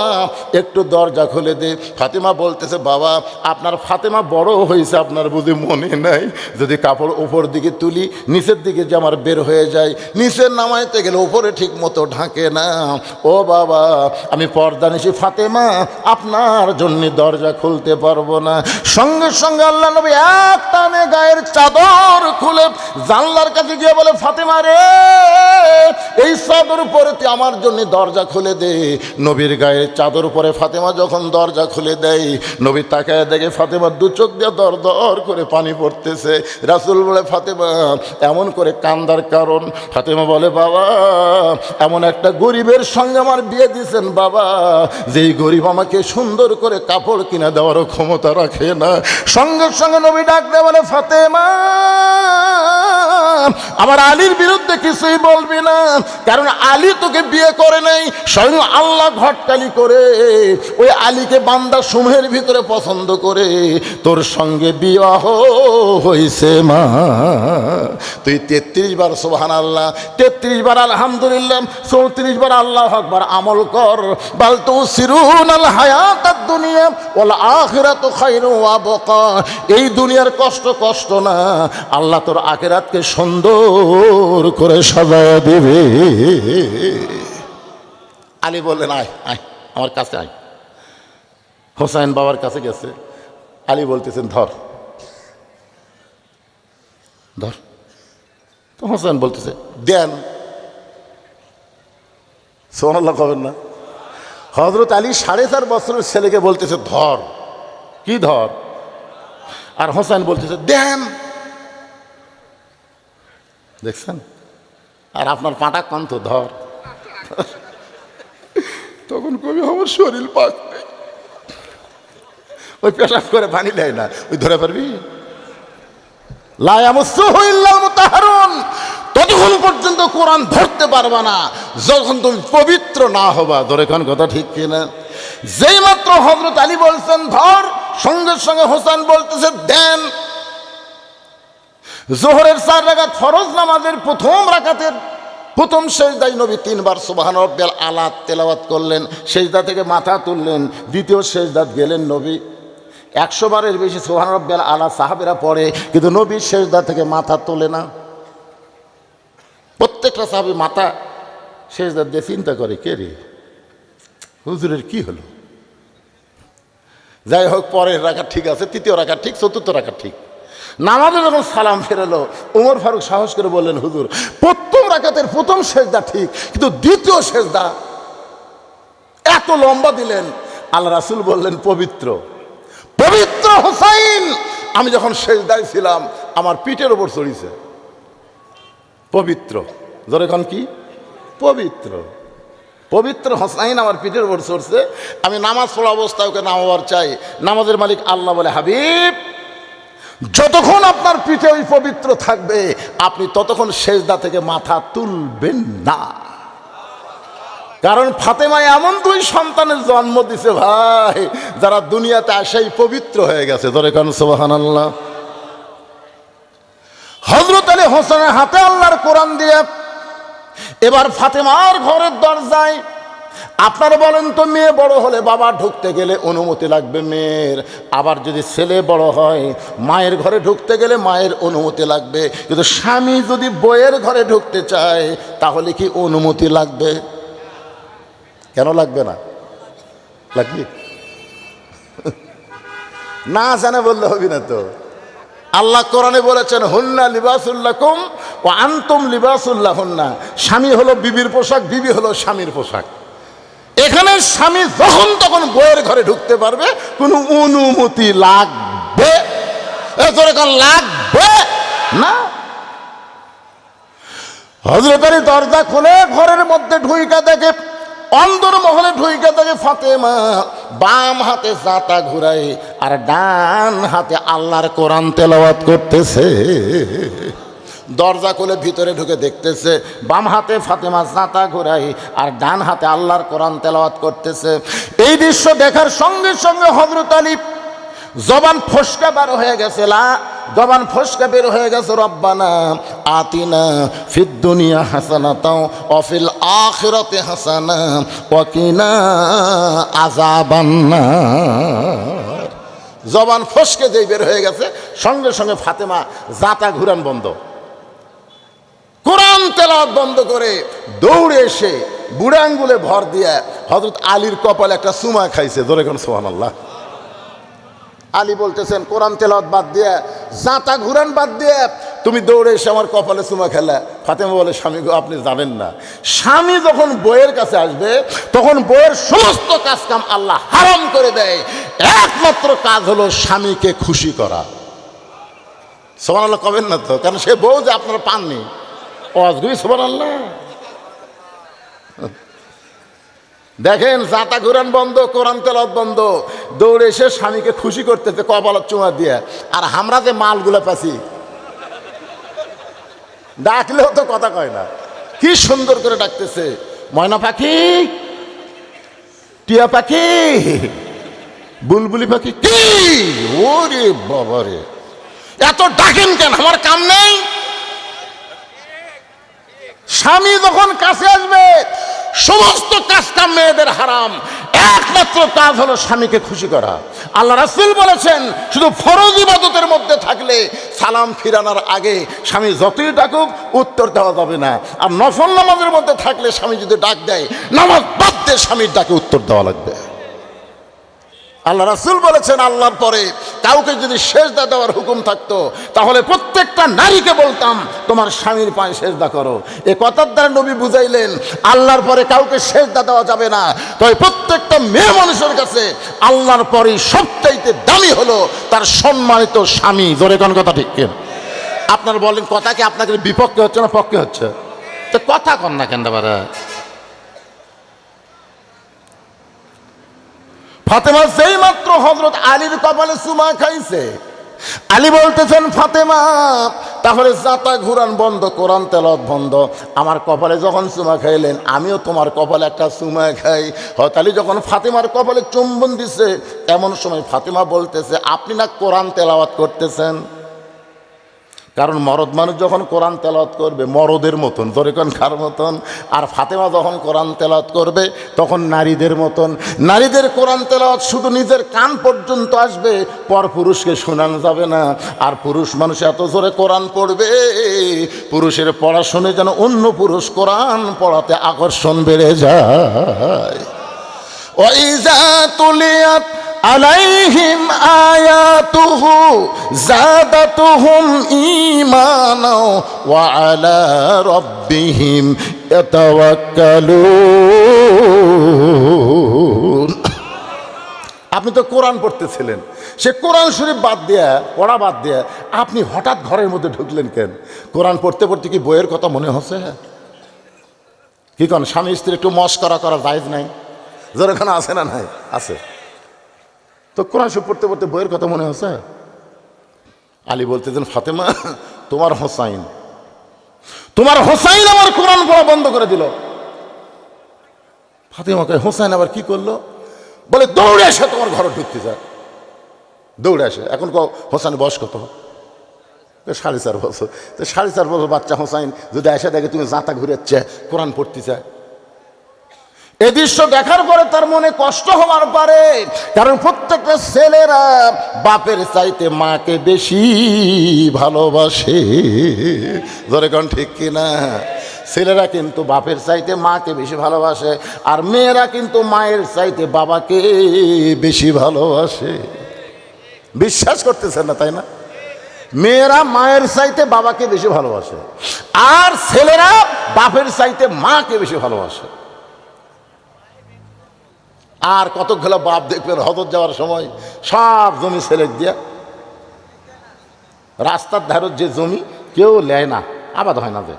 একটু দরজা খুলে দে। ফাতেমা বলতেছে, বাবা আপনার ফাতেমা বড় হয়েছে, আপনার বুঝি মনে নাই? যদি কাপড় উপর দিকে তুলি নিচের দিকে যে আমার বের হয়ে যায়, নিচের নামাইতে গেলে উপরে ঠিক মতো ঢাকে না। ও বাবা আমি পর্দানিশী ফাতেমা, আপনার জন্য দরজা খুলতে পারবো না। সঙ্গে সঙ্গে আল্লাহ নবী এক টানে গায়ের চাদর খুলে জানলার কাছে গিয়ে বলে, ফাতেমা রে, এই চাদর পরে তুই আমার জন্য দরজা খুলে দে। নবীর গায়ের চাদর পরে ফাতেমা যখন দরজা খুলে দেয়, নবী তাকায় দেখে ফাতেমার 2 চোখ দিয়ে দর দর করে পানি পড়তেছে। রাসূল বলে, ফাতেমা এমন করে কান্দার কারণ? ফাতেমা বলে, বাবা এমন একটা গরিবের সঙ্গে আমার বিয়ে দিয়েছেন বাবা, যেই গরিব আমাকে সুন্দর করে কাপড় কিনে দেওয়ারও ক্ষমতা রাখে না। সঙ্গে সঙ্গে নবী ডাক দেয়, বলে, ফাতেমা আমার আলীর বিরুদ্ধে কিছুই বলবি না, কারণ আলী তোকে বিয়ে করে নাই, স্বয়ং আল্লাহ ঘটকালি করে ওই আলীকে বান্দা সমূহের ভিতরে পছন্দ করে তোর সঙ্গে বিবাহ হয়েছে। মা তুই 33 বার সুবহানাল্লাহ, 33 বার আলহামদুলিল্লাহ, 34 বার আল্লাহু আকবার আমল কর। বাল তুসিরুনাল হায়াতাদ দুনিয়া ওয়াল আখিরাতু খায়রু ওয়া বাকা। এই দুনিয়ার কষ্ট কষ্ট না, আল্লাহ তোর আখিরাতকে সুন্দর করে সাজায় দেবে। আলী বললেন, আয় আয় আমার কাছে আয়। হোসেন বাবার কাছে গেছে। আলী বলতেছেন, ধর ধর। তো হোসেন বলতেছে, দেন। সুবহানাল্লাহ কবেন না? হযরত আলী 4.5 বছরের ছেলেকে বলতেছে, ধর। কি ধর? আর হোসেন বলতেছে, দেন। দেখছেন? আর আপনার পাটা কন্ত, ধর। তখন কবি আমার শরীর পাক নেই, ওই পেশাব করে পানি দেয় না, ওই ধরে পারবি? লা ইয়ামাসসুহু ইল্লাল মুতাহহারুন। ততক্ষণ পর্যন্ত কোরআন ধরতে পারবা না যখন তুমি পবিত্র না হবা। ধরে কোন কথা ঠিক কিনা? যেই মাত্র হযরত আলী বলছেন ধর, সঙ্গে সঙ্গে হোসেন বলতেছে দেন। জোহরের 4 রাকাত ফরজ নামাজের প্রথম রাকাতের প্রথম সেজদায় নবী 3 বার সুবহান রাব্বিয়াল আলা তেলাওয়াত করলেন, সেজদা থেকে মাথা তুললেন। দ্বিতীয় সেজদাত গেলেন নবী 100 বারের বেশি সুবহান রাব্বিয়াল আলা সাহাবীরা পড়ে, কিন্তু নবী সেজদা থেকে মাথা তোলে না। প্রত্যেকটা সাহাবী মাথা সেজদা দিয়ে চিন্তা করে, কে রে হুজুরের কি হলো। যাই হোক, পরের রাকাত ঠিক আছে, তৃতীয় রাকাত ঠিক, চতুর্থ রাকাত ঠিক। নামাজে যখন সালাম ফেরালো, ওমর ফারুক সাহস করে বললেন, হুজুর প্রথম রাকাতের প্রথম সেজদা ঠিক, কিন্তু দ্বিতীয় সেজদা এত লম্বা দিলেন। আল্লাহ রাসূল বললেন, পবিত্র পবিত্র হোসাইন আমি যখন সেজদায় ছিলাম আমার পিঠের উপর চড়িছে। পবিত্র, জোরে কোন কি পবিত্র, পবিত্র হোসাইন আমার পিঠের উপর চড়ছে। আমি নামাজ পড়া অবস্থায় ওকে নামাবার চাই। নামাজের মালিক আল্লাহ বলে, হাবিব যতক্ষণ আপনার পিঠে ওই পবিত্র থাকবে আপনি ততক্ষণ সেজদা থেকে মাথা তুলবেন না। কারণ ফাতেমা এমন 2 সন্তানের জন্ম দিছে ভাই, যারা দুনিয়াতে আসাই পবিত্র হয়ে গেছে। ধরে কারণ সুবহানাল্লাহ। হযরত আলী হোসেনের হাতে আল্লাহর কোরআন দিয়ে এবার ফাতেমার ঘরের দরজায়, আপনারা বলেন তো, মেয়ে বড় হলে বাবা ঢুকতে গেলে অনুমতি লাগবে মেয়ের, আবার যদি ছেলে বড় হয় মায়ের ঘরে ঢুকতে গেলে মায়ের অনুমতি লাগবে, কিন্তু স্বামী যদি বউয়ের ঘরে ঢুকতে চায় তাহলে কি অনুমতি লাগবে? কেন লাগবে না? লাগবে না, জানে বললে হবি না তো। আল্লাহ কোরআনে বলেছেন, হুন্না লিবাসুল লাকুম ওয়া আনতুম লিবাসুল লাহুন্না। স্বামী হলো বিবির পোশাক, বিবি হলো স্বামীর পোশাক। এখানে স্বামী যখন তখন বউয়ের ঘরে ঢুকতে পারবে, কোনো অনুমতি লাগবে লাগবে না। হযরত আলী দরজা খুলে ঘরের মধ্যে ঢুইকা দেখে, অন্দর মহলে ঢুইকা দেখে ফাতেমা বাম হাতে জাতা ঘুরায় আর ডান হাতে আল্লাহর কোরআন তেলাওয়াত করতেছে। দরজা খুলে ভিতরে ঢুকে দেখতেছে বাম হাতে ফাতেমা জাতা ঘুরাই আর ডান হাতে আল্লাহর কোরআন তেলাওয়াত করতেছে। এই দৃশ্য দেখার সঙ্গে সঙ্গে হযরত আলী জবান ফসকা বের হয়ে গেছে, জবান ফসকা বের হয়ে গেছে, রব্বানা আতিনা ফিদ দুনিয়া হাসানাতাও ওয়া ফিল আখিরাতি হাসানা ওয়া কিনা আযাবান্নার। জবান ফসকে যেই বের হয়ে গেছে, সঙ্গে সঙ্গে ফাতেমা জাতা ঘুরান বন্ধ, কোরআন তেলাওয়াত বন্ধ করে দৌড়ে এসে বুড়া আঙ্গুলে ভর দিয়ে হযরত আলীর কপালে একটা চুমা খাইছে। ধরে কোন সুবহানাল্লাহ। আলী বলতেছেন, কোরআন তেলাওয়াত বাদ দিয়ে, জাতা ঘুরান বাদ দিয়ে তুমি দৌড়ে এসে আমার কপালে চুমা খেলা। ফাতেমা বলে, স্বামী গো আপনি জানেন না, স্বামী যখন বইয়ের কাছে আসবে তখন বইয়ের সমস্ত কাজ কাম আল্লাহ হারাম করে দেয়, একমাত্র কাজ হলো স্বামীকে খুশি করা। সুবহানাল্লাহ কবেন না তো, কারণ সে বউ যে আপনারা পাননি। সুবহানাল্লাহ। দেখেন, জাতা ঘুরান বন্ধ, কোরআন তেলাওয়াত বন্ধ, দৌড়ে এসে স্বামীকে খুশি করতেছে কপালে চুমা দিয়ে। আর আমরা যে মালগুলো পাচ্ছি, ডাকলেও তো কথা কয় না, কি সুন্দর করে ডাকতেছে, ময়না পাখি, টিয়া পাখি, বুলবুলি পাখি, কি ওরে বাবারে এত ডাকেন কেন? আমার কাম নেই? স্বামী যখন কাছে আসবে সমস্ত কাজ কাম মেয়েদের হারাম, একমাত্র কাজ হলো স্বামীকে খুশি করা। আল্লাহ রাসূল বলেছেন, শুধু ফরজ ইবাদতের মধ্যে থাকলে সালাম ফিরানোর আগে স্বামী যতই ডাকুক উত্তর দেওয়া যাবে না, আর নফল নামাজের মধ্যে থাকলে স্বামী যদি ডাক দেয় নামাজ বাদ দিয়ে স্বামীর ডাকে উত্তর দেওয়া লাগবে। আল্লাহ রাসূল বলেছেন, আল্লাহর পরে কাউকে যদি সেজদা দেওয়ার হুকুম থাকতো তাহলে প্রত্যেকটা নারীকে বলতাম তোমার স্বামীর পায়ে সেজদা করো। এ কথার দ্বারা নবী বুঝাইলেন আল্লাহর পরে কাউকে সেজদা দেওয়া যাবে না। তবে প্রত্যেকটা মেয়ে মানুষের কাছে আল্লাহর পরে সবচাইতে দামি হলো তার সম্মানিত স্বামী। জোরে কোন কথা ঠিক কিনা? আপনার বলেন, কথা কি আপনাকে বিপক্ষে হচ্ছে না পক্ষে হচ্ছে? তো কথা কন না কেন? ফাতেমা যেই মাত্র হযরত আলীর কপালে চুমা খাইছে, আলী বলতেছেন, ফাতেমা তাহলে জাতা ঘুরান বন্ধ, কোরআন তেলাওয়াত বন্ধ। আমার কপালে যখন চুমা খাইলেন আমিও তোমার কপালে একটা চুমা খাই। হযরত আলী যখন ফাতেমার কপালে চুম্বন দিছে, এমন সময় ফাতেমা বলতেছে, আপনি না কোরআন তেলাওয়াত করতেছেন, কারণ মরদ মানুষ যখন কোরআন তেলাওয়াত করবে মরদের মতন, ধরে কোন কার মতন, আর ফাতেমা যখন কোরআন তেলাওয়াত করবে তখন নারীদের মতন। নারীদের কোরআন তেলাওয়াত শুধু নিজের কান পর্যন্ত আসবে, পর পুরুষকে শোনানো যাবে না। আর পুরুষ মানুষ এত জোরে কোরআন পড়বে, পুরুষের পড়া শুনে যেন অন্য পুরুষ কোরআন পড়াতে আকর্ষণ বেড়ে যায়। ওয়াইজা তুলিয়াত আলাইহিম আয়াতুহু যাদাতুহুম ঈমানা ওয়া আলা রাব্বিহিম ইয়াতাওয়াক্কালুন। আপনি তো কোরআন পড়তেছিলেন, সে কোরআন শরীফ বাদ দিয়া, পড়া বাদ দিয়া আপনি হঠাৎ ঘরের মধ্যে ঢুকলেন কেন? কোরআন পড়তে পড়তে কি বইয়ের কথা মনে হচ্ছে? কি কোন স্বামী স্ত্রী একটু মশকরা করা জায়েজ নাই? যেখানে আছে না নাই? আছে। তো কোরআন শরীফ পড়তে পড়তে বইয়ের কথা মনে হচ্ছে? আলী বলতেছেন, ফাতেমা তোমার হোসাইন আমার কোরআন পড়া বন্ধ করে দিল। ফাতেমাকে হোসাইন আবার কি করলো? বলে দৌড়ে এসে তোমার ঘরে ঢুকতে যায়, দৌড়ে আসে। এখন হোসাইনের বয়স কত? 4.5 বছর। তো 4.5 বছর বাচ্চা হোসাইন যদি এসে দেখে তুমি জাঁতা ঘুরেচ্ছে কোরআন পড়তে চায়, এ দৃশ্য দেখার পরে তার মনে কষ্ট হওয়ার পারে। কারণ প্রত্যেকটা ছেলেরা বাপের চাইতে মাকে বেশি ভালোবাসে, ধরে কোন ঠিক কিনা? ছেলেরা কিন্তু বাপের চাইতে মাকে বেশি ভালোবাসে, আর মেয়েরা কিন্তু মায়ের চাইতে বাবাকে বেশি ভালোবাসে। বিশ্বাস করতেছেন না, তাই না? মেয়েরা মায়ের চাইতে বাবাকে বেশি ভালোবাসে, আর ছেলেরা বাপের চাইতে মাকে বেশি ভালোবাসে। আর কতগুলো বাপ দেখবেন হজর যাওয়ার সময় সব জমি ছেলে দিয়া, রাস্তার ধারের যে জমি কেউ নেয় না, আবাদ হয় না, যে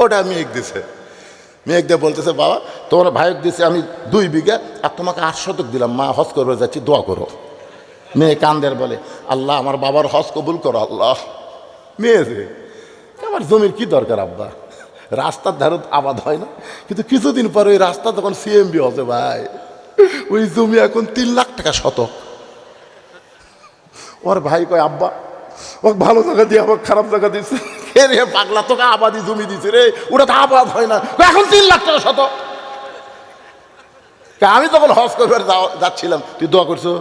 ওটা মেয়েক দিছে। মেয়েক দিয়ে বলতেছে, বাবা তোমার ভাইক দিছে আমি 2 বিঘা, আর তোমাকে 8 শতক দিলাম, মা হজ করবে যাচ্ছি, দোয়া করো। মেয়ে কান্দের বলে, আল্লাহ আমার বাবার হজ কবুল করো আল্লাহ। মেয়ে যে আমার জমির কি দরকার আব্বা, রাস্তার ধারে আবাদ হয় না। কিন্তু কিছুদিন পর ওই রাস্তা তখন সিএমবি হচ্ছে ভাই, ওই জমি এখন 3 লাখ টাকা শতক। ওর ভাই কয়, আব্বা ও ভালো জায়গা দিয়ে আমাকে খারাপ জায়গা দিচ্ছে। রে পাগলা, তোকে আবাদি জমি দিছে রে, ওটা তো আবাদ হয় না, এখন 3 লাখ টাকা শতক। আমি তখন হজ করবার যাচ্ছিলাম, তুই দোয়া করছো?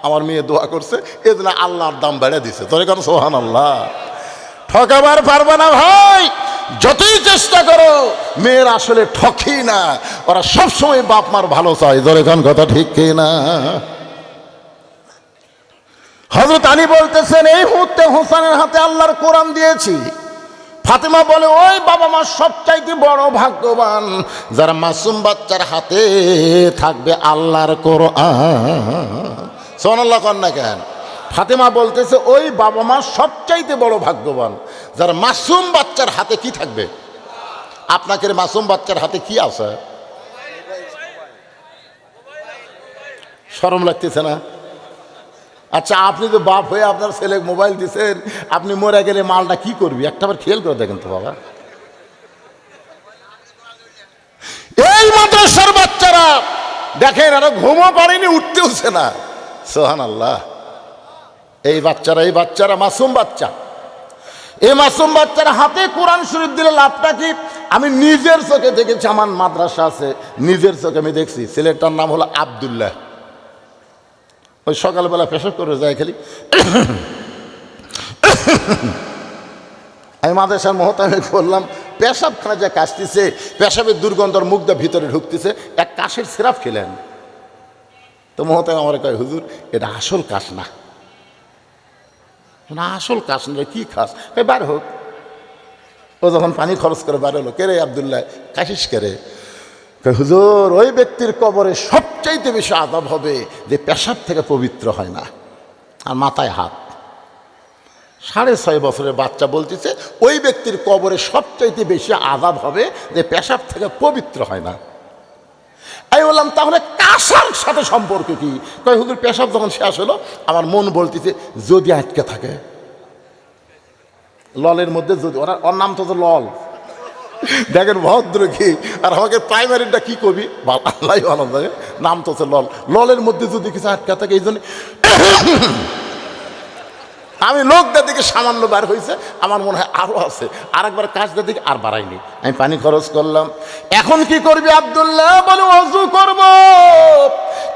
আমার মেয়ে দোয়া করছে, এই জন্য আল্লাহর দাম বেড়ে দিছে। তোর কেন সুবহানাল্লাহ। ঠকাবার পারবে না ভাই, যতই চেষ্টা করো মেয়ের আসলে ঠকি না, ওরা সবসময় বাপ মার ভালো চায়। ধরে কোন কথা ঠিক কিনা? হযরত আলী বলতেছেন, এই মুহূর্তে হোসেনের হাতে আল্লাহর কোরআন দিয়েছি। ফাতেমা বলে, ওই বাবা মা সবচাইতে বড় ভাগ্যবান যারা মাসুম বাচ্চার হাতে থাকবে আল্লাহর কোরআন। সুবহানাল্লাহ কন না কেন? ফাতেমা বলতেছে, ওই বাবা মা সবচাইতে বড় ভাগ্যবান যারা মাসুম বাচ্চার হাতে কি থাকবে। আপনাকে মাসুম বাচ্চার হাতে কি আছে? শরম লাগতেছে না? আচ্ছা, আপনি তো বাপ হয়ে আপনার ছেলে মোবাইল দিচ্ছেন, আপনি মরে গেলে মালটা কি করবি? একটাবার খেয়াল করে দেখেন তো বাবা। এই মাদ্রাসার বাচ্চারা দেখেন, আর ঘুমও পারেনি, উঠতেওছে না। সুবহানাল্লাহ। এই বাচ্চারা মাসুম বাচ্চা। এই মাসুম বাচ্চার হাতে কোরআন শরীফ দিলে লাভটা কি? আমি নিজের চোখে দেখেছি, আমার মাদ্রাসা আছে, নিজের চোখে আমি দেখছি। ছেলেটার নাম হলো আব্দুল্লাহ। ওই সকালবেলা পেশাব করে যায় খালি। আমি মাদ্রাসার মহতামে বললাম, পেশাবখানা যা কাশতেছে, পেশাবের দুর্গন্ধর মুখটা ভিতরে ঢুকতেছে, এক কাশের সিরাপ খেলেন। তো মহতামে আমার কয়, হুজুর এটা আসল কাশ না। না আসল কাশ না, কি খাস? বার হোক। ও যখন পানি খরচ করে বার হলো, কে রে আব্দুল্লাহ, কাশিস কে রে? হুজুর, ওই ব্যক্তির কবরে সবচাইতে বেশি আযাব হবে যে পেশাব থেকে পবিত্র হয় না। আর মাথায় হাত। 6.5 বছরের বাচ্চা বলতেছে, ওই ব্যক্তির কবরে সবচাইতে বেশি আযাব হবে যে পেশাব থেকে পবিত্র হয় না। আমি বললাম, তাহলে কাশার সাথে সম্পর্ক কি? কয়, হুজুর পেশাব যখন শেষ হলো আমার মন বলতেছে যদি আটকে থাকে ললের মধ্যে, যদি ওর নাম তো লল, দেখেন ভদ্র কি। আর আমাকে প্রাইমারিটা কি কবি, আল্লাহ ভালো লাগে, নাম তো লল। ললের মধ্যে যদি কিছু আটকা থাকে, এই জন্য আমি লোকদের দিকে সামান্য বার হয়েছে, আমার মনে হয় আরও আছে, আর একবার কাজদের দিকে আর বাড়াইনি, আমি পানি খরচ করলাম। এখন কি করবি আব্দুল্লাহ? বলে ওযু করব।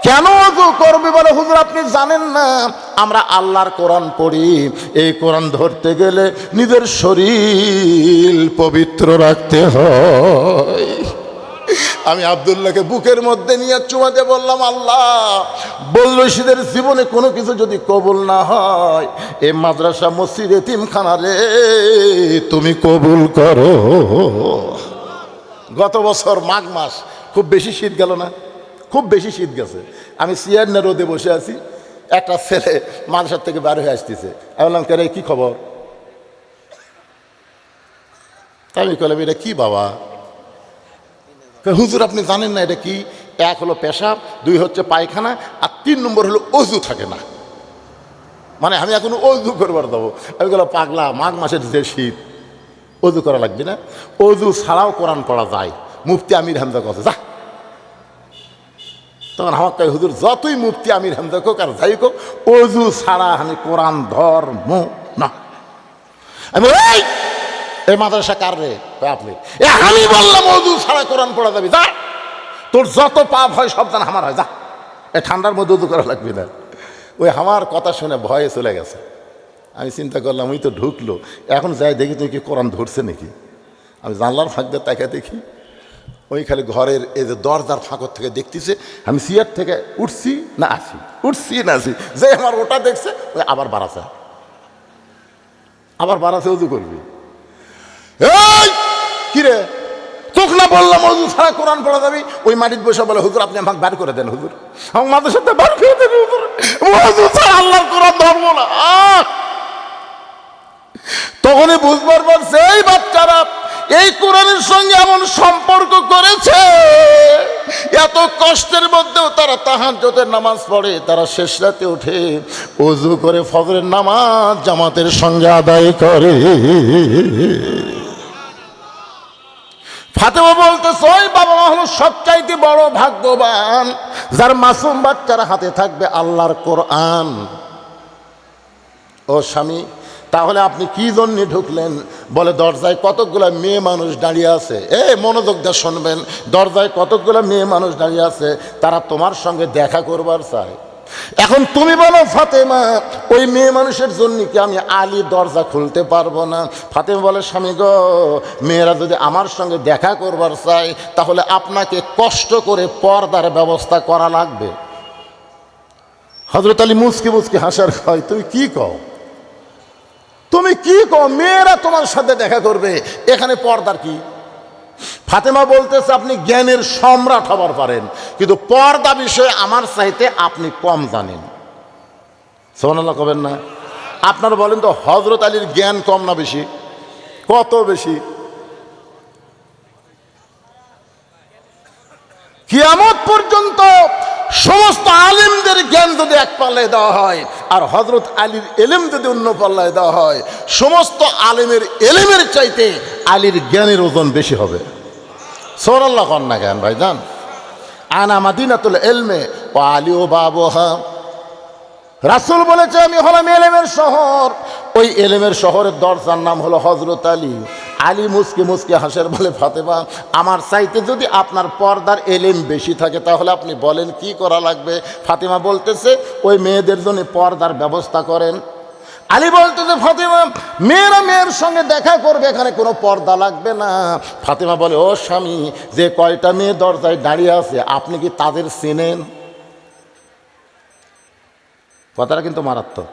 কেন ওযু করবি? বলে হুজুর আপনি জানেন না আমরা আল্লাহর কোরআন পড়ি, এই কোরআন ধরতে গেলে নিজের শরীর পবিত্র রাখতে হয়। আমি আব্দুল্লাহকে বুকের মধ্যে নিয়ে চুমা দিয়ে বললাম, আল্লাহ বল রশিদের জীবনে কোনো কিছু যদি কবুল না হয়, এই মাদ্রাসা মসজিদ এতিমখানা রে তুমি কবুল করো। গত বছর মাঘ মাস, খুব বেশি শীত গেল না? খুব বেশি শীত গেছে। আমি সিয়ান্না রোদে বসে আছি, একটা ছেলে মাদ্রাসার থেকে বার হয়ে আসতেছে। আমি বললাম, কে রে, কি খবর? আমি বললাম, এটা কি বাবা? হুজুর আপনি জানেন না এটা কি? এক হলো পেশাব, দুই হচ্ছে পায়খানা, আর 3 নম্বর হলো অজু থাকে না। মানে আমি এখন অজু করবার দেবো? আমি বললাম, পাগলা, মাঘ মাসের যে শীত, অজু করা লাগবে না? অজু ছাড়াও কোরআন পড়া যায়, মুফতি আমির হামজা কথা যা। তখন আমার কয়, হুজুর যতই মুফতি আমির হামজা হোক আর যাই হোক, অজু ছাড়া আমি কোরআন ধর্ম না। আমি এই মাদ্রাসা কার রে? আপনি। আমি বললাম ওযু ছাড়া কোরআন পড়া যাবে, যা, তোর যত পাপ হয় সব জান আমার হয়, যা, এই ঠান্ডার মধ্যে ওযু করা লাগবে না। ওই আমার কথা শুনে ভয়ে চলে গেছে। আমি চিন্তা করলাম, ওই তো ঢুকলো, এখন যাই দেখি তুই কি কোরআন ধরছে নাকি। আমি জানলার ফাঁক দিয়ে তাকে দেখি, ওই খালি ঘরের এই যে দরজার ফাঁকর থেকে দেখতেছে আমি চেয়ার থেকে উঠছি না আসি, উঠছি না আসি, যে আমার ওটা দেখছে ওই আবার বাড়াছে, আবার বাড়াছে, ওযু করবি। এই কিরে, তোকে না বললাম ওযু ছাড়া কোরআন পড়া যাবি? ওই মাটির বসে বলে, হুজুর আপনি আমাকে বার করে দেন, হুজুর আমার মাদ্রাসাতে বার করে দেন, হুজুর ওযু ছাড়া আল্লাহর কোরআন ধরবো না। তখনই বুঝবার পারছে এই বাচ্চারা এই কোরআনের সঙ্গে এমন সম্পর্ক করেছে, এত কষ্টের মধ্যেও তারা তাহাজ্জুদের নামাজ পড়ে, তারা শেষ রাতে উঠে ওযু করে ফজরের নামাজ জামাতের সঙ্গে আদায় করে। ফাতেমা বলতেছে, ওই বাবা মা হলো সবচাইতে বড় ভাগ্যবান, যার মাসুম বাচ্চার হাতে থাকবে আল্লাহর কোরআন। ও স্বামী, তাহলে আপনি কি জন্য ঢুকলেন? বলে, দরজায় কতকগুলো মেয়ে মানুষ দাঁড়িয়ে আছে। মনোযোগ দিয়ে শুনবেন, দরজায় কতকগুলো মেয়ে মানুষ দাঁড়িয়ে আছে, তারা তোমার সঙ্গে দেখা করবার চায়। এখন তুমি বলো, ফাতেমা ওই মেয়ে মানুষের জন্য কি আমি আলী দরজা খুলতে পারবো না? ফাতেমা বলে, স্বামী গো, মেয়েরা যদি আমার সঙ্গে দেখা করবার চায় তাহলে আপনাকে কষ্ট করে পর্দার ব্যবস্থা করা লাগবে। হযরত আলী মুচকি মুচকি হাসার হয়, তুমি কি কও, তুমি কি কও, মেয়েরা তোমার সাথে দেখা করবে, এখানে পর্দার কি? ফাতেমা বলতেছে, আপনি জ্ঞানের সম্রাট হবার পারেন, কিন্তু পর্দা বিষয়ে আমার চাইতে আপনি কম জানেন। সুবহানাল্লাহ কবেন না? আপনারা বলেন তো, হযরত আলীর জ্ঞান কম না বেশি? কত বেশি? কিয়ামত পর্যন্ত সমস্ত আলেমদের জ্ঞান যদি এক পাল্লায় দেওয়া হয় আর হযরত আলীর এলেম যদি অন্য পাল্লায় দেওয়া হয়, সমস্ত আলেমের এলেমের চাইতে আলীর জ্ঞানের ওজন বেশি হবে। সুবহানাল্লাহ কন না কেন ভাইজান? আনা মাদিনাতুল ইলমে ওয়া আলী ও বাবুহা। রাসূল বলেছে, আমি হলাম এলেমের শহর, ওই এলেমের শহরের দরজার নাম হলো হযরত আলী। আলী মুসকে মুসকে হাসের বলে, ফাতেমা আমার চাইতে যদি আপনার পর্দার এলেম বেশি থাকে তাহলে আপনি বলেন কি করা লাগবে? ফাতেমা বলতেছে, ওই মেয়েদের জন্য পর্দার ব্যবস্থা করেন। আলী বলতেছে, ফাতেমা মেয়েরা মেয়ের সঙ্গে দেখা করবে, এখানে কোনো পর্দা লাগবে না। ফাতেমা বলে, ও স্বামী, যে কয়টা মেয়ে দরজায় দাঁড়িয়ে আছে আপনি কি তাদের চেনেন? কথাটা কিন্তু মারাত্মক।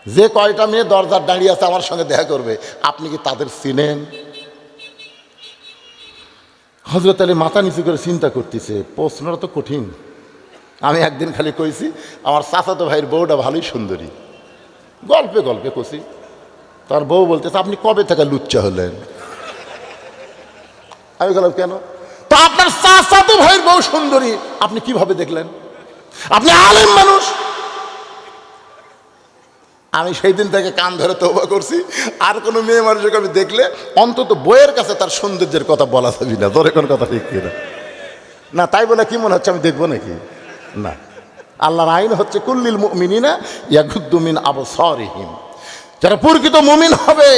যে কয়টা মেয়ে দরজার দাঁড়িয়ে আছে আমার সঙ্গে দেখা করবে, আপনি কি তাদের চিনেন? হযরত আলী মাথা নিচু করে চিন্তা করতেছে, প্রশ্নটা তো কঠিন। আমি একদিন খালি কইছি, আমার চাচাতো ভাইয়ের বউটা ভালোই সুন্দরী, গল্পে গল্পে কছি। তার বউ বলতেছে, আপনি কবে থেকে লুচ্চা হলেন? আমি বললাম, কেন? তো আপনার চাচাতো ভাইয়ের বউ সুন্দরী আপনি কিভাবে দেখলেন? আপনি আলেম মানুষ। আমি সেই দিন থেকে কান ধরে তওবা করছি, আর কোনো মেয়ে মানুষকে আমি দেখলে অন্তত বইয়ের কাছে তার সৌন্দর্যের কথা বলা যাবি না। তোর এখন কথা ঠিক কিনা? না তাই বলে কি মনে হচ্ছে আমি দেখবো নাকি? না, আল্লাহর আইন হচ্ছে কুল্লিল মুমিনিনা ইয়াগুদ্দু মিন আবসারিহিম। যারা প্রকৃত মুমিন হবে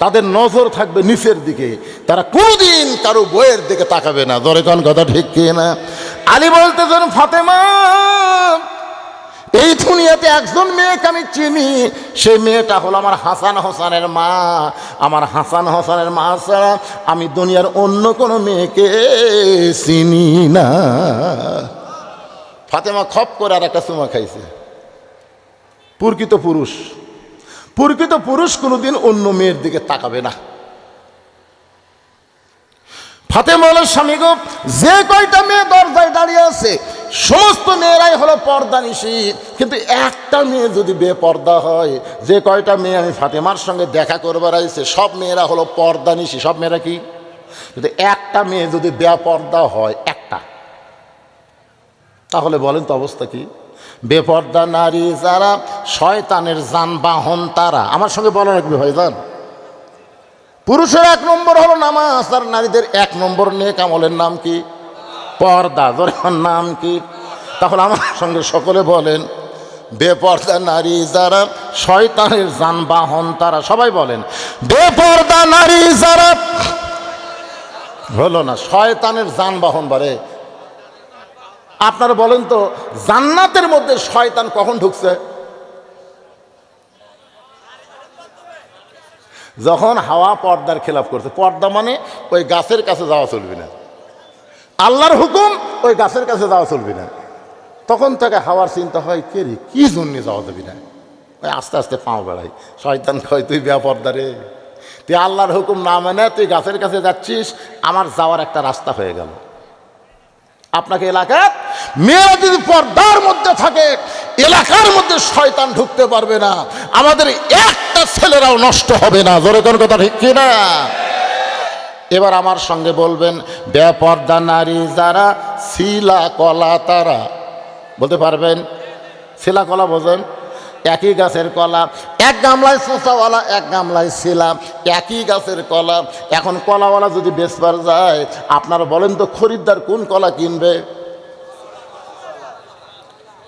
তাদের নজর থাকবে নিচের দিকে, তারা কোনোদিন কারো বইয়ের দিকে তাকাবে না। জোরে কোন কথা ঠিক কি না? আলী বলতেছেন, ফাতেমা, এই দুনিয়াতে একজন মেয়েকে আমি চিনি, সেই মেয়েটা হলো আমার হাসান হোসেনের মা। আমার হাসান হোসেনের মা ছাড়া আমি দুনিয়ার অন্য কোনো মেয়েকে চিনি না। ফাতেমা খপ করে আর একটা চুমা খাইছে। প্রকৃত পুরুষ কোনোদিন অন্য মেয়ের দিকে তাকাবে না। ফাতেমা হলো স্বামী গো, যে কয়টা মেয়ে দরজায় দাঁড়িয়ে আছে সমস্ত মেয়েরাই হলো পর্দানিশী, কিন্তু একটা মেয়ে যদি বেপর্দা হয়, যে কয়টা মেয়ে আমি ফাতেমার সঙ্গে দেখা করবার আইছে সব মেয়েরা হলো পর্দানিশী। সব মেয়েরা কি? কিন্তু একটা মেয়ে যদি বেপর্দা হয়, একটা, তাহলে বলেন তো অবস্থা কি? বেপর্দা নারী যারা শয়তানের যানবাহন তারা। আমার সঙ্গে বলা রাখবে ভাইজান, পুরুষের 1 নম্বর হলো নামাজ, আর নারীদের 1 নম্বর নেক আমলের নাম কি? পর্দা। জোরে নাম কি? তাহলে আমার সঙ্গে সকলে বলেন, বেপর্দা নারী যারা শয়তানের যানবাহন তারা। সবাই বলেন, বেপর্দা নারী যারা হলো না শয়তানের যানবাহন। বারে আপনারা বলেন তো, জান্নাতের মধ্যে শয়তান কখন ঢুকছে? যখন হাওয়া পর্দার খেলাফ করছে। পর্দা মানে ওই গাছের কাছে যাওয়া চলবে না, আল্লাহর হুকুম ওই গাছের কাছে যাওয়া চলবে না। তখন থেকে হাওয়ার চিন্তা হয়, কে রে, কি জন্য যাওয়া যাবি না, ওই আস্তে আস্তে পাও বেড়াই। শয়তান কয়, তুই বেপর্দা রে, তুই আল্লাহর হুকুম না মানে তুই গাছের কাছে যাচ্ছিস, আমার যাওয়ার একটা রাস্তা হয়ে গেল। আপনাকে এলাকার মেয়েরা যদি পর্দার মধ্যে থাকে, এলাকার মধ্যে শয়তান ঢুকতে পারবে না, আমাদের একটা ছেলেরাও নষ্ট হবে না। জোরে কোন কথা ঠিক কিনা? এবার আমার সঙ্গে বলবেন, বেপর্দা নারী যারা শিলা কলা তারা। বলতে পারবেন? শিলা কলা বোঝেন? একই গাছের কলা, এক গামলায় চোঁচাওয়ালা, এক গামলায় শিলা, একই গাছের কলা। এখন কলাওয়ালা যদি বেচবার যায়, আপনারা বলেন তো খরিদ্দার কোন কলা কিনবে?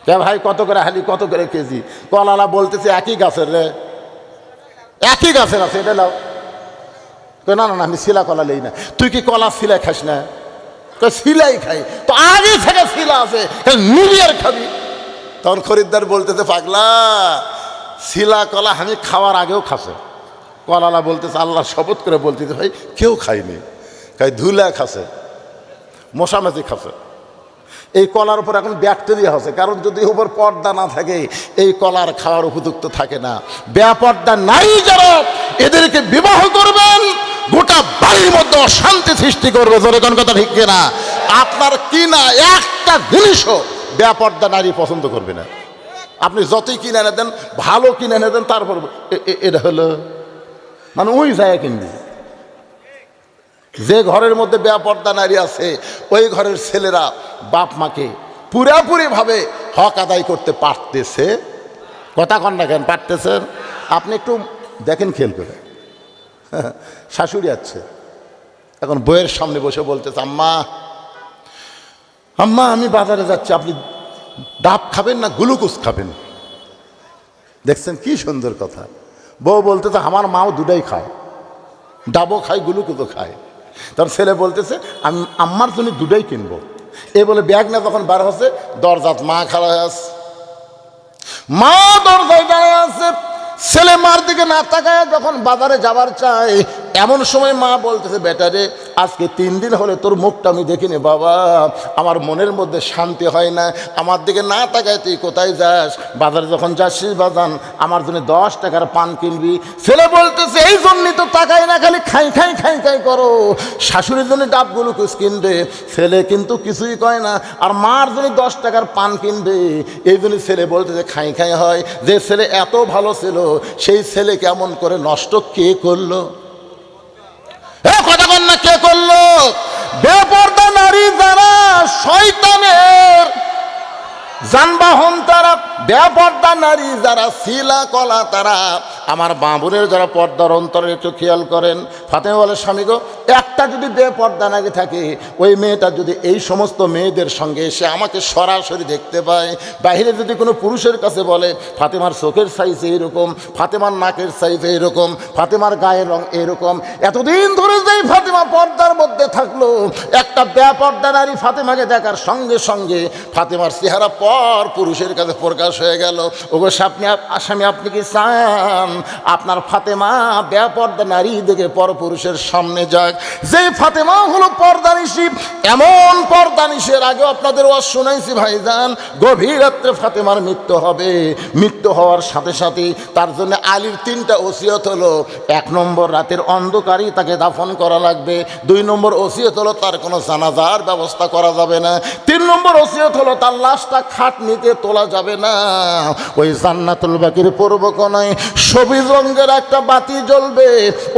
কে ভাই, কত করে হালি, কত করে কেজি? কলাওয়ালা বলতেছে একই গাছের রে, একই গাছের আছে, এটা নাও। না না না, আমি শিলা কলা লই না। তুই কি কলা শিলা খাস না? শিলাই খাই তো, আগে থেকে শিলা আছে, নিবিয়ার খাবি। তখন খরিদ্দার বলতেছে, পাগলা, শিলা কলা আমি খাওয়ার আগেও খাসে। কলালা বলতেছে, আল্লাহ শপথ করে বলতেছে, ভাই কেউ খায়নি, খাই ধুলা খাসে, মশামাছি খাসে। এই কলার উপর এখন ব্যাকটেরিয়া হচ্ছে, কারণ যদি উপর পর্দা না থাকে এই কলার খাওয়ার উপযুক্ত থাকে না। বেপর্দা নাই যারা, এদেরকে বিবাহ করবেন, গোটা বাড়ির মধ্যে অশান্তি সৃষ্টি করবে। জোরে কোন কথা ঠিক কিনা? আপনার কিনা একটা জিনিসও বেপর্দা নারী পছন্দ করবে না। আপনি যতই কিনে এনে দেন, ভালো কিনে এনে দেন, তারপর এটা হলো মানে ওই জায়গা কিনবি। যে ঘরের মধ্যে বেপর্দা নারী আছে, ওই ঘরের ছেলেরা বাপ মাকে পুরাপুরিভাবে হক আদায় করতে পারতেছে। কথা কন না কেন? পারতেছেন? আপনি একটু দেখেন খেয়াল করে, শাশুড়ি আছে এখন বইয়ের সামনে বসে বলতেছে, আম্মা আম্মা আমি বাজারে যাচ্ছি, আপনি ডাব খাবেন না গ্লুকোজ খাবেন? দেখছেন কি সুন্দর কথা। বউ বলতেছে, আমার মাও দুটাই খায়, ডাবও খায় গ্লুকোজও খায়। তখন ছেলে বলতেছে, আমি আম্মার জন্য দুটাই কিনবো। এ বলে ব্যাগ না যখন বার হচ্ছে, দরজাত মা খাড়া আছে, মা দরজায় দাঁড়ায় আছে। ছেলে মার দিকে না তাকায় যখন বাজারে যাবার চায়, এমন সময় মা বলতেছে, বেটারে আজকে 3 দিন হলে তোর মুখটা আমি দেখিনি বাবা, আমার মনের মধ্যে শান্তি হয় না। আমার দিকে না তাকায় তুই কোথায় যাস? বাজারে যখন যাচ্ছিস বাজান, আমার জন্য 10 টাকার পান কিনবি। ছেলে বলতেছে, এই জন্যই তো তাকাই না, খালি খাই খাই খাই খাই করো। শাশুড়ির জন্য ডাবগুলো কুচ কিনবে, ছেলে কিন্তু কিছুই কয় না। আর মার জন্য 10 টাকার পান কিনবে, এই জন্য ছেলে বলতেছে খাই খাই হয়। যে ছেলে এত ভালো ছিল, সেই ছেলে কেমন করে নষ্ট কে করলো? কথা বল না, কে করলো? বেপর্দা নারী যারা শয়তানের যানবাহন তারা, বেপর্দা নারী যারা শিলা কলা তারা। আমার বাবুরের যারা পর্দার অন্তরে একটু খেয়াল করেন। ফাতেমা বলে, স্বামী গো, একটা যদি বেপর্দা নারী থাকে, ওই মেয়েটা যদি এই সমস্ত মেয়েদের সঙ্গে এসে আমাকে সরাসরি দেখতে পায়, বাইরে যদি কোনো পুরুষের কাছে বলে ফাতেমার চোখের সাইজ এইরকম, ফাতেমার নাকের সাইজ এইরকম, ফাতেমার গায়ের রং এইরকম, এতদিন ধরে যেই ফাতেমা পর্দার মধ্যে থাকলো, একটা বেপর্দা নারী ফাতেমাকে দেখার সঙ্গে সঙ্গে ফাতেমার চেহারা পর পুরুষের কাছে প্রকাশ হয়ে গেল। ওগো স্বামী, আপনি কি চান আপনার ফাতেমা বেপর্দা নারী দেখে পর পুরুষের সামনে যাক? যে ফাতেমা হলো পর্দানিশী, এমন পর্দানিশীর আগে আপনাদের ওয়াজ শুনাইছি ভাইজান, গভীর রাত্রে ফাতেমার মৃত্যু হবে। মৃত্যু হওয়ার সাথে সাথে তার জন্য আলীর 3টা ওসিয়ত হলো। 1 নম্বর, রাতের অন্ধকারই তাকে দাফন করা লাগবে। 2 নম্বর ওসিয়ত হলো তার কোনো জানাজার ব্যবস্থা করা যাবে না। 3 নম্বর ওসিয়ত হলো তার লাশটা খাট নিতে তোলা যাবে না। ওই জান্নাতুল বাকির পূর্ব কোণায় সবুজ রঙের একটা বাতি জ্বলবে,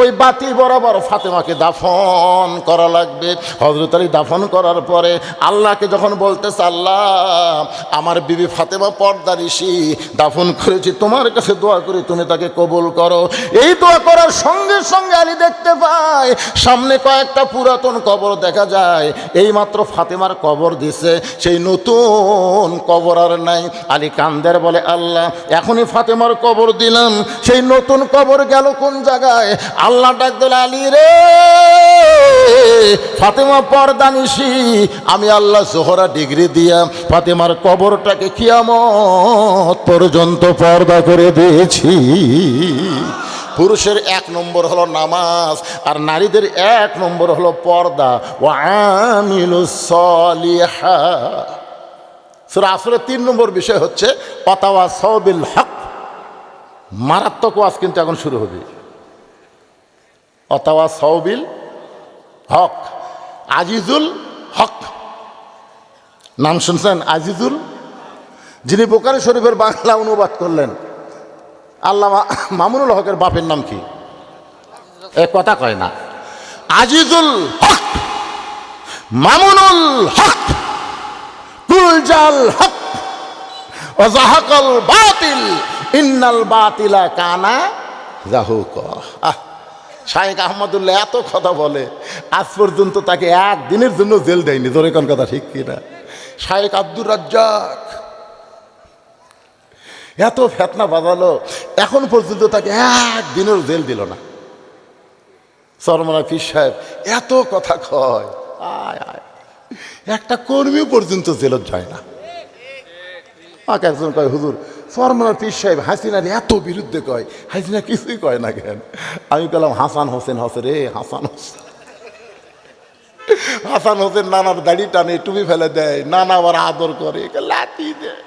ওই বাতি বরাবর ফাতেমাকে দাফন করা লাগবে। হযরত আলী দাফন করার পরে আল্লাহকে যখন বলতেছে, আল্লাহ আমার বিবি ফাতেমা পর্দানিশী দাফন করেছি, তোমার কাছে দোয়া করি তুমি তাকে কবুল করো। এই দোয়া করার সঙ্গে সঙ্গে আলী দেখতে পায় সামনে কয়েকটা পুরাতন কবর দেখা যায়। এইমাত্র ফাতেমার কবর দিছে, সেই নতুন কবর আর নাই। আলী কান্দের বলে, আল্লাহ এখনই ফাতেমার কবর দিলাম, সেই নতুন কবর গেল কোন জায়গায়? আল্লাহ ডাক দিল, আলী রে, ফাতেমা পর্দানিশী, আমি আল্লাহ জোহরা ডিগ্রি দিয়া ফাতেমার কবরটাকে কিয়ামত পর্যন্ত পর্দা করে দিয়েছি। পুরুষের 1 নম্বর হলো নামাজ, আর নারীদের 1 নম্বর হলো পর্দা। ওয়া আমিলুস সলিহাত। সূরা আসরের 3 নম্বর বিষয় হচ্ছে ওয়াতাওয়াসাউ বিল হক। মারাত্মক ওয়াজ কিন্তু এখন শুরু হবে। ওয়াতাওয়াসাউ বিল হক, আজিজুল হক নাম শুনছেন? আজিজুল, যিনি বুখারী শরীফের বাংলা অনুবাদ করলেন। আল্লামা মামুনুল হকের বাপের নাম কি? এ কথা কয় না। আজিজুল হক, মামুনুল হক, কুলজাল হক ওয়া যাহাকাল বাতিল ইন্নাল বাতিলা কানা যাহুকা। শায়েখ আহমদুল্লাহ এত কথা বলে, আজ পর্যন্ত তাকে একদিনের জন্য জেল দেয়নি। ধরে কোন কথা ঠিক কিনা? শায়েখ আব্দুর রাজ্জাক এত ফেতনা বাজালো, এখন পর্যন্ত তাকে একদিনের জেল দিল না। চরমনায় পীর সাহেব এত কথা কয়, আয় আয়, একটা কর্মী পর্যন্ত জেলত যায় না। আমাকে একজন কয়, হুজুর চরমনার পীর সাহেব হাসিনার এত বিরুদ্ধে কয়, হাসিনা কিছুই কয় না কেন? আমি বললাম, হাসান হোসেন হসে রে, হাসান হোসেন। হাসান হোসেন নানার দাড়ি টানে, টুপি ফেলে দেয়, নানা আবার আদর করে, লাঠি দেয়।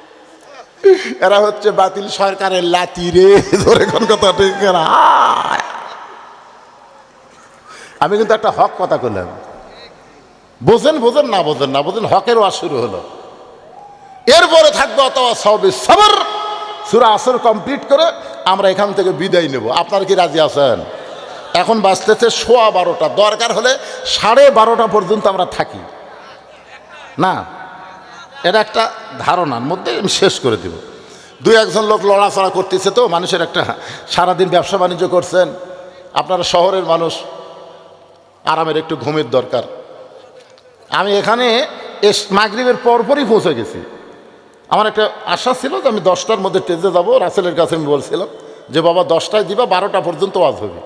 এরা হচ্ছে বাতিল সরকারের লাঠি রে। ধরে কোন কথা ঠিক না? আমি কিন্তু একটা হক কথা করলাম, বোঝেন বোঝেন না বোঝেন না বোঝেন, হকের ওয়াজ শুরু হলো। এরপরে থাকবে ওয়াতাওয়াসাউ বিস সাবর। সূরা আসর কমপ্লিট করে আমরা এখান থেকে বিদায় নেব। আপনারা কি রাজি আছেন? এখন বাজতেছে 12:15, দরকার হলে 12:30 পর্যন্ত আমরা থাকি না। এটা একটা ধারণার মধ্যে আমি শেষ করে দিব। 2-1 লোক লড়াচড়া করতেছে, তো মানুষের একটা সারাদিন ব্যবসা বাণিজ্য করছেন, আপনারা শহরের মানুষ, আরামের একটু ঘুমের দরকার। আমি এখানে মাগরিবের পরপরই পৌঁছে গেছি। আমার একটা আশা ছিল যে আমি 10টার মধ্যে ট্রেনে যাবো। রাসেলের কাছে আমি বলছিলাম যে বাবা 10টায় দিবা, 12টা পর্যন্ত ওয়াজ হবে।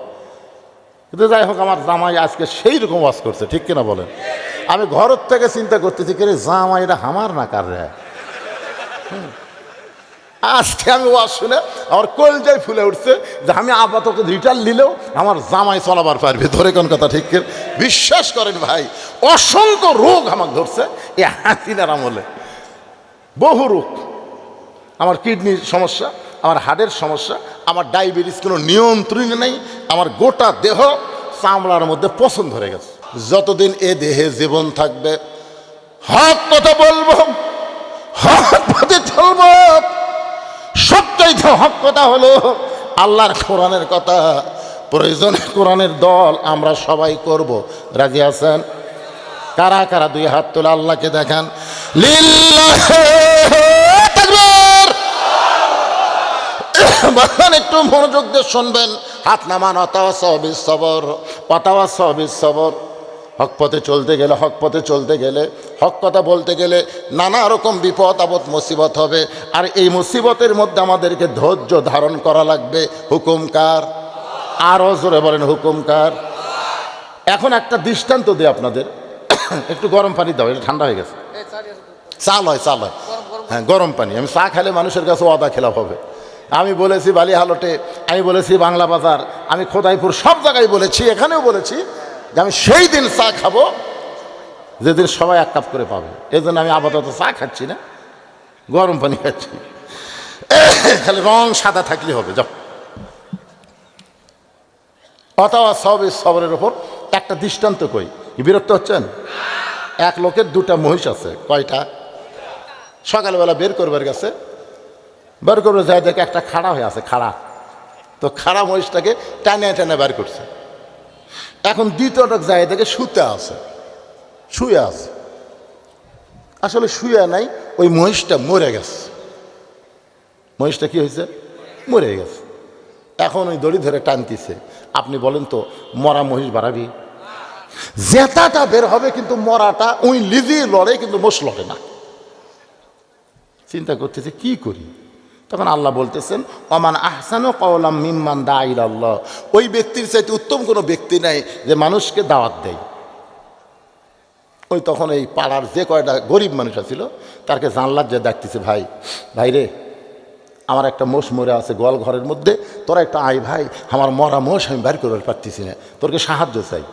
কিন্তু যাই হোক, আমার জামাই আজকে সেই রকম ওয়াজ করছে, ঠিক কিনা বলেন? আমি ঘরের থেকে চিন্তা করতেছি, কে রে জামাইটা আমার না কার রে। আজকে আমি ওয়াজ শুনে আমার কলজায় ফুলে উঠছে যে আমি আপাতত রিটার্ন নিলেও আমার জামাই চলাবার পারবে। ধরে কোন কথা ঠিক? বিশ্বাস করেন ভাই, অসংখ্য রোগ আমাকে ধরছে এই হাসিনার আমলে, বহু রোগ। আমার কিডনির সমস্যা, আমার হার্টের সমস্যা, আমার ডায়াবেটিস কোনো নিয়ন্ত্রণ নেই, আমার গোটা দেহ চামড়ার মধ্যে পছন্দ ধরে গেছে। যতদিন এ দেহে জীবন থাকবে হক কথা বলবো, হক পথে চলবো। সবচাইতে হক কথা হলো আল্লাহর কোরআনের কথা। প্রয়োজনে কোরআনের দল আমরা সবাই করব। রাজি আছেন? কারা কারা 2 হাত তুলে আল্লাহকে দেখান। লিল্লাহি তাকবীর। বলেন একটু মনোযোগ দিয়ে শুনবেন। হাত নামান। অতাওয়াসাউ বিস-সবর, ওয়াতাওয়াসাউ বিস-সবর। হক পথে চলতে গেলে, হক পথে চলতে গেলে, হক কথা বলতে গেলে নানা রকম বিপদ আপদ মুসিবত হবে, আর এই মুসিবতের মধ্যে আমাদেরকে ধৈর্য ধারণ করা লাগবে। হুকুম কার? আরও জোরে বলেন, হুকুম কার? এখন একটা দৃষ্টান্ত দিই আপনাদের। একটু গরম পানি দাও, এটা ঠান্ডা হয়ে গেছে। চাল হয়, চাল হয়, হ্যাঁ গরম পানি। আমি চা খেলে মানুষের কাছে ওয়াদা খেলাফ হবে। আমি বলেছি বালিহালটে, আমি বলেছি বাংলা বাজার, আমি খোদাইপুর, সব জায়গায় বলেছি, এখানেও বলেছি যে আমি সেই দিন চা খাবো যেদিন সবাই এক কাপ করে পাবে। এই জন্য আমি আপাতত চা খাচ্ছি না, গরম পানি খাচ্ছি। খালি রং সাদা থাকলে হবে। যাও। ওয়াতাওয়াসাউ বিস-সবরের ওপর একটা দৃষ্টান্ত কই। বিরক্ত হচ্ছেন? এক লোকের দুটা মহিষ আছে। কয়টা? সকালবেলা বের করবার গেছে, বের করবে যায় দেখে একটা খাড়া হয়ে আছে, খাড়া। তো খাড়া মহিষটাকে টানে টানে বের করছে। এখন দ্বিতীয়টা যায় দেখে শুতে আছে, শুয়ে আছে। আসলে শুয়ে নাই, ওই মহিষটা মরে গেছে। মহিষটা কি হয়েছে? মরে গেছে। এখন ওই দড়ি ধরে টানতিছে। আপনি বলেন তো, মরা মহিষ বাড়াবি? জেতাটা বের হবে, কিন্তু মরাটা ওই লিজি লড়ে, কিন্তু মোষ লড়ে না। চিন্তা করতেছে কি করি। তখন আল্লাহ বলতেছেন, ওমান আহসানু কাওলাম মিম্মান দাআ ইলাল্লাহ। ওই ব্যক্তির চাইতে উত্তম কোনো ব্যক্তি নাই যে মানুষকে দাওয়াত দেয়। ওই তখন এই পাড়ার যে কয়টা গরিব মানুষ ছিল তাকে জানলার যে ডাকতেছে, ভাই ভাই রে, আমার একটা মোষ মরে আছে গোয়াল ঘরের মধ্যে, তোরা একটা আয় ভাই, আমার মরা মোষ আমি বের করতে পারতেছি না, তোরকে সাহায্য চাই।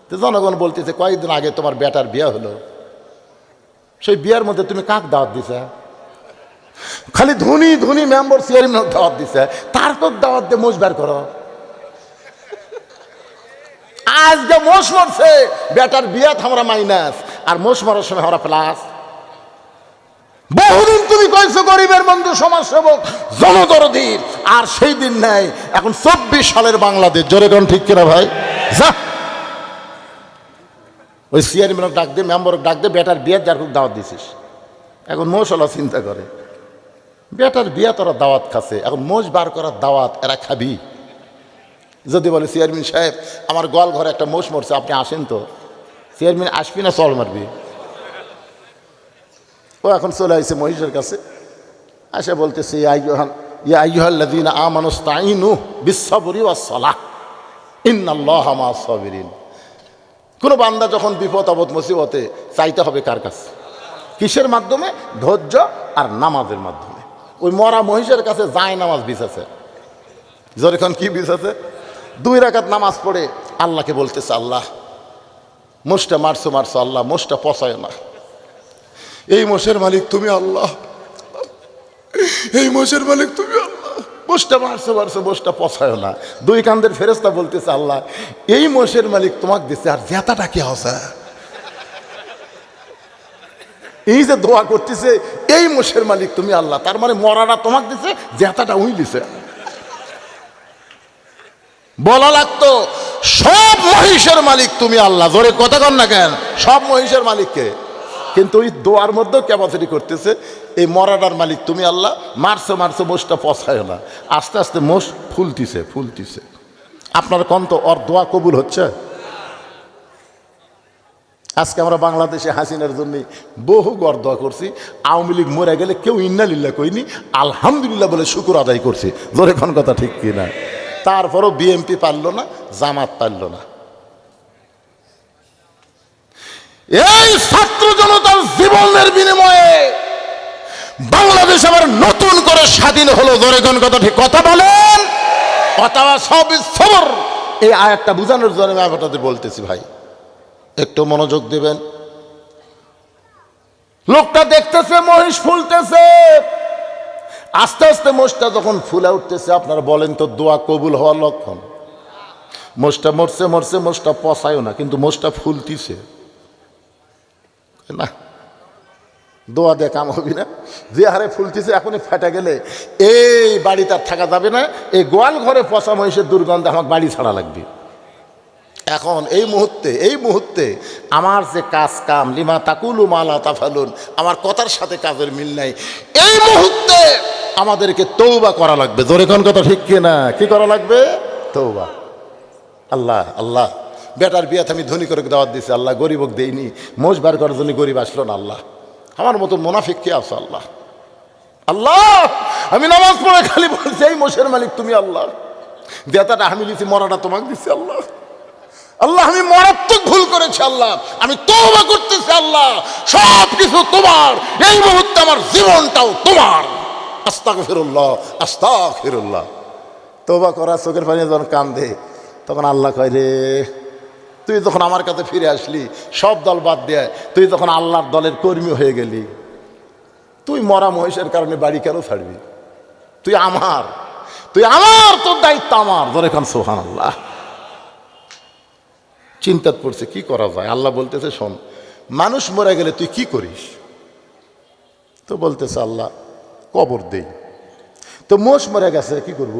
তো জনগণ বলতেছে, কয়েকদিন আগে তোমার বেটার বিয়ে হলো, সেই বিয়ের মধ্যে তুমি কাক দাওয়াত দিছে? খালি ধনী ধনী মেম্বার চেয়ারম্যান দাওয়াত দিছে, তার তো দাওয়াত দিয়ে মোষ বের করো। আজ যে মোষ মরছে, বেটার বিয়ে আমরা মাইনাস, আর মোষ মরার সময় আমরা প্লাস। বহুদিন তুমি কইছো গরিবের বন্ধু, সমাজ সেবক, জনদরদি, আর সেই দিন নাই। এখন 24 সালের বাংলাদেশ, জোরে কোন ঠিক কিনা ভাই? যা ওই চেয়ারম্যান ডাক দে, মেম্বার ডাক দে, বেটার বিয়ে যার খুব দাওয়াত দিছিস। এখন মোষ হলো চিন্তা করে, বেটার বিয়ে তোরা দাওয়াত খাচ্ছে, এখন মোষ বার করার দাওয়াত এরা খাবি? যদি বলে চেয়ারম্যান সাহেব আমার গোয়াল ঘরে একটা মোষ মরছে, আপনি আসেন তো, চেয়ারম্যান আসবি না চল মারবি? ও এখন চলে আসছে মহিষের কাছে, আসে বলতেছে, ইয়া আইয়ুহাল্লাযীনা আমানু ইসতাঈনু বিস-সাবরি ওয়াস-সালাহ ইন্নাল্লাহা মা'আস-সাবিরিন। কোনো বান্দা যখন বিপদ আপদ মুসিবতে চাইতে হবে কার কাছে? কিসের মাধ্যমে? ধৈর্য আর নামাজের মাধ্যমে। ওই মরা মহিষের কাছে যায় নামাজ বিছাছে। যখন কি বিছাছে? 2 রাকাত নামাজ পড়ে আল্লাহকে বলতেছে, আল্লাহ মোষটা মারছো মারছো, আল্লাহ মোষটা পচায় না, এই মোষের মালিক তুমি আল্লাহ, এই মোষের মালিক তুমি আল্লাহ, মোষটা মারছো মারছো, মোষটা পচায় না। 2 কান্দের ফেরেশতা বলতেছে, আল্লাহ এই মোষের মালিক তোমাকে দিচ্ছে, আর জেতাটা কি হচ্ছে? এই যে দোয়া করতেছে, এই মোষের মালিক তুমি আল্লাহ, তার মানে মরাটা তোমাকে দিছে, জেতাটা উই দিছে। বলা লাগতো সব মহিষের মালিক তুমি আল্লাহ, জোরে কথা কন না কেন? সব মহিষের মালিককে, কিন্তু ওই দোয়ার মধ্যেও ক্যাপাসিটি করতেছে, এই মরাটার মালিক তুমি আল্লাহ, মারছো মারছো, মোষটা পছায় না। আস্তে আস্তে মোষ ফুলতিছে ফুলতিছে। আপনার কোন তো ওর দোয়া কবুল হচ্ছে? আজকে আমরা বাংলাদেশে হাসিনার জন্য বহু গড় দোয়া করছি, আওয়ামী লীগ মরে গেলে কেউ ইন্নালিল্লাহ কইনি, আলহামদুলিল্লাহ বলে শুকুর আদায় করছি, জোরে কোন কথা ঠিক কিনা? তারপরও বিএনপি পারল না, জামাত পারল না। এই ছাত্র জনতার জীবনের বিনিময়ে বাংলাদেশ আবার নতুন করে স্বাধীন হলো, জোরে কোন কথা ঠিক? কথা বলেন। ওয়াতাওয়াসাউ বিস-সবর, এই আয়াতটা বোঝানোর জন্য আমি আপনাদের বলতেছি, ভাই একটু মনোযোগ দিবেন। লোকটা দেখতেছে মহিষ ফুলতেছে, আস্তে আস্তে মোষটা যখন ফুলে উঠতেছে, আপনারা বলেন তো দোয়া কবুল হওয়ার লক্ষণ? মোষটা মরছে মরছে, মোষটা পচায়ও না, কিন্তু মোষটা ফুলতিছে না। দোয়া দিয়ে কাম হবি না, যে হারে ফুলতিছে এখনই ফেটে গেলে এই বাড়িতে আর থাকা যাবে না, এই গোয়াল ঘরে পচা মহিষের দুর্গন্ধে আমার বাড়ি ছাড়া লাগবে। এখন এই মুহূর্তে আমার যে কাজ কাম, লিমা তাকুলু মা লা তাফালুন, আমার কথার সাথে কাজের মিল নাই। এই মুহূর্তে আমাদেরকে তৌবা করা লাগবে। জোরে কোন কথা ঠিক কিনা? কি করা লাগবে? তৌবা। আল্লাহ আল্লাহ, বেটার বিয়াতে আমি ধনী করে দাওয়াত দিছি, আল্লাহ গরিবক দেইনি, মোষ বার করার জন্য গরিব আসলো না। আল্লাহ, আমার মতো মুনাফিক কে আছে? আল্লাহ আল্লাহ, আমি নামাজ পড়ে খালি বলছি এই মোষের মালিক তুমি। আল্লাহ, বেতাটা আমি দিছি, মরাটা তোমাকে দিছি। আল্লাহ আল্লাহ, আমি মারাত্মক ভুল করেছি। আল্লাহ, আমি তওবা করতেছি। আল্লাহ, সব কিছু তোমার, এই মুহূর্তে আমার জীবনটাও তোমার। আস্তাগফিরুল্লাহ আস্তাগফিরুল্লাহ। তওবা করা চোখের পানি যখন কান্দে, তখন আল্লাহ কয় রে, তুই যখন আমার কাছে ফিরে আসলি, সব দল বাদ দেয়, তুই যখন আল্লাহর দলের কর্মী হয়ে গেলি, তুই মরা মহিষের কারণে বাড়ি কেন ছাড়বি? তুই আমার, তোর দায়িত্ব আমার। ধরে খান সুবহানাল্লাহ। চিন্তা পড়ছে কি করা যায়। আল্লাহ বলতেছে শোন, মানুষ মরে গেলে তুই কি করিস? তো বলতেছে আল্লাহ কবর দেই। তো মোষ মরে গেছে কি করব?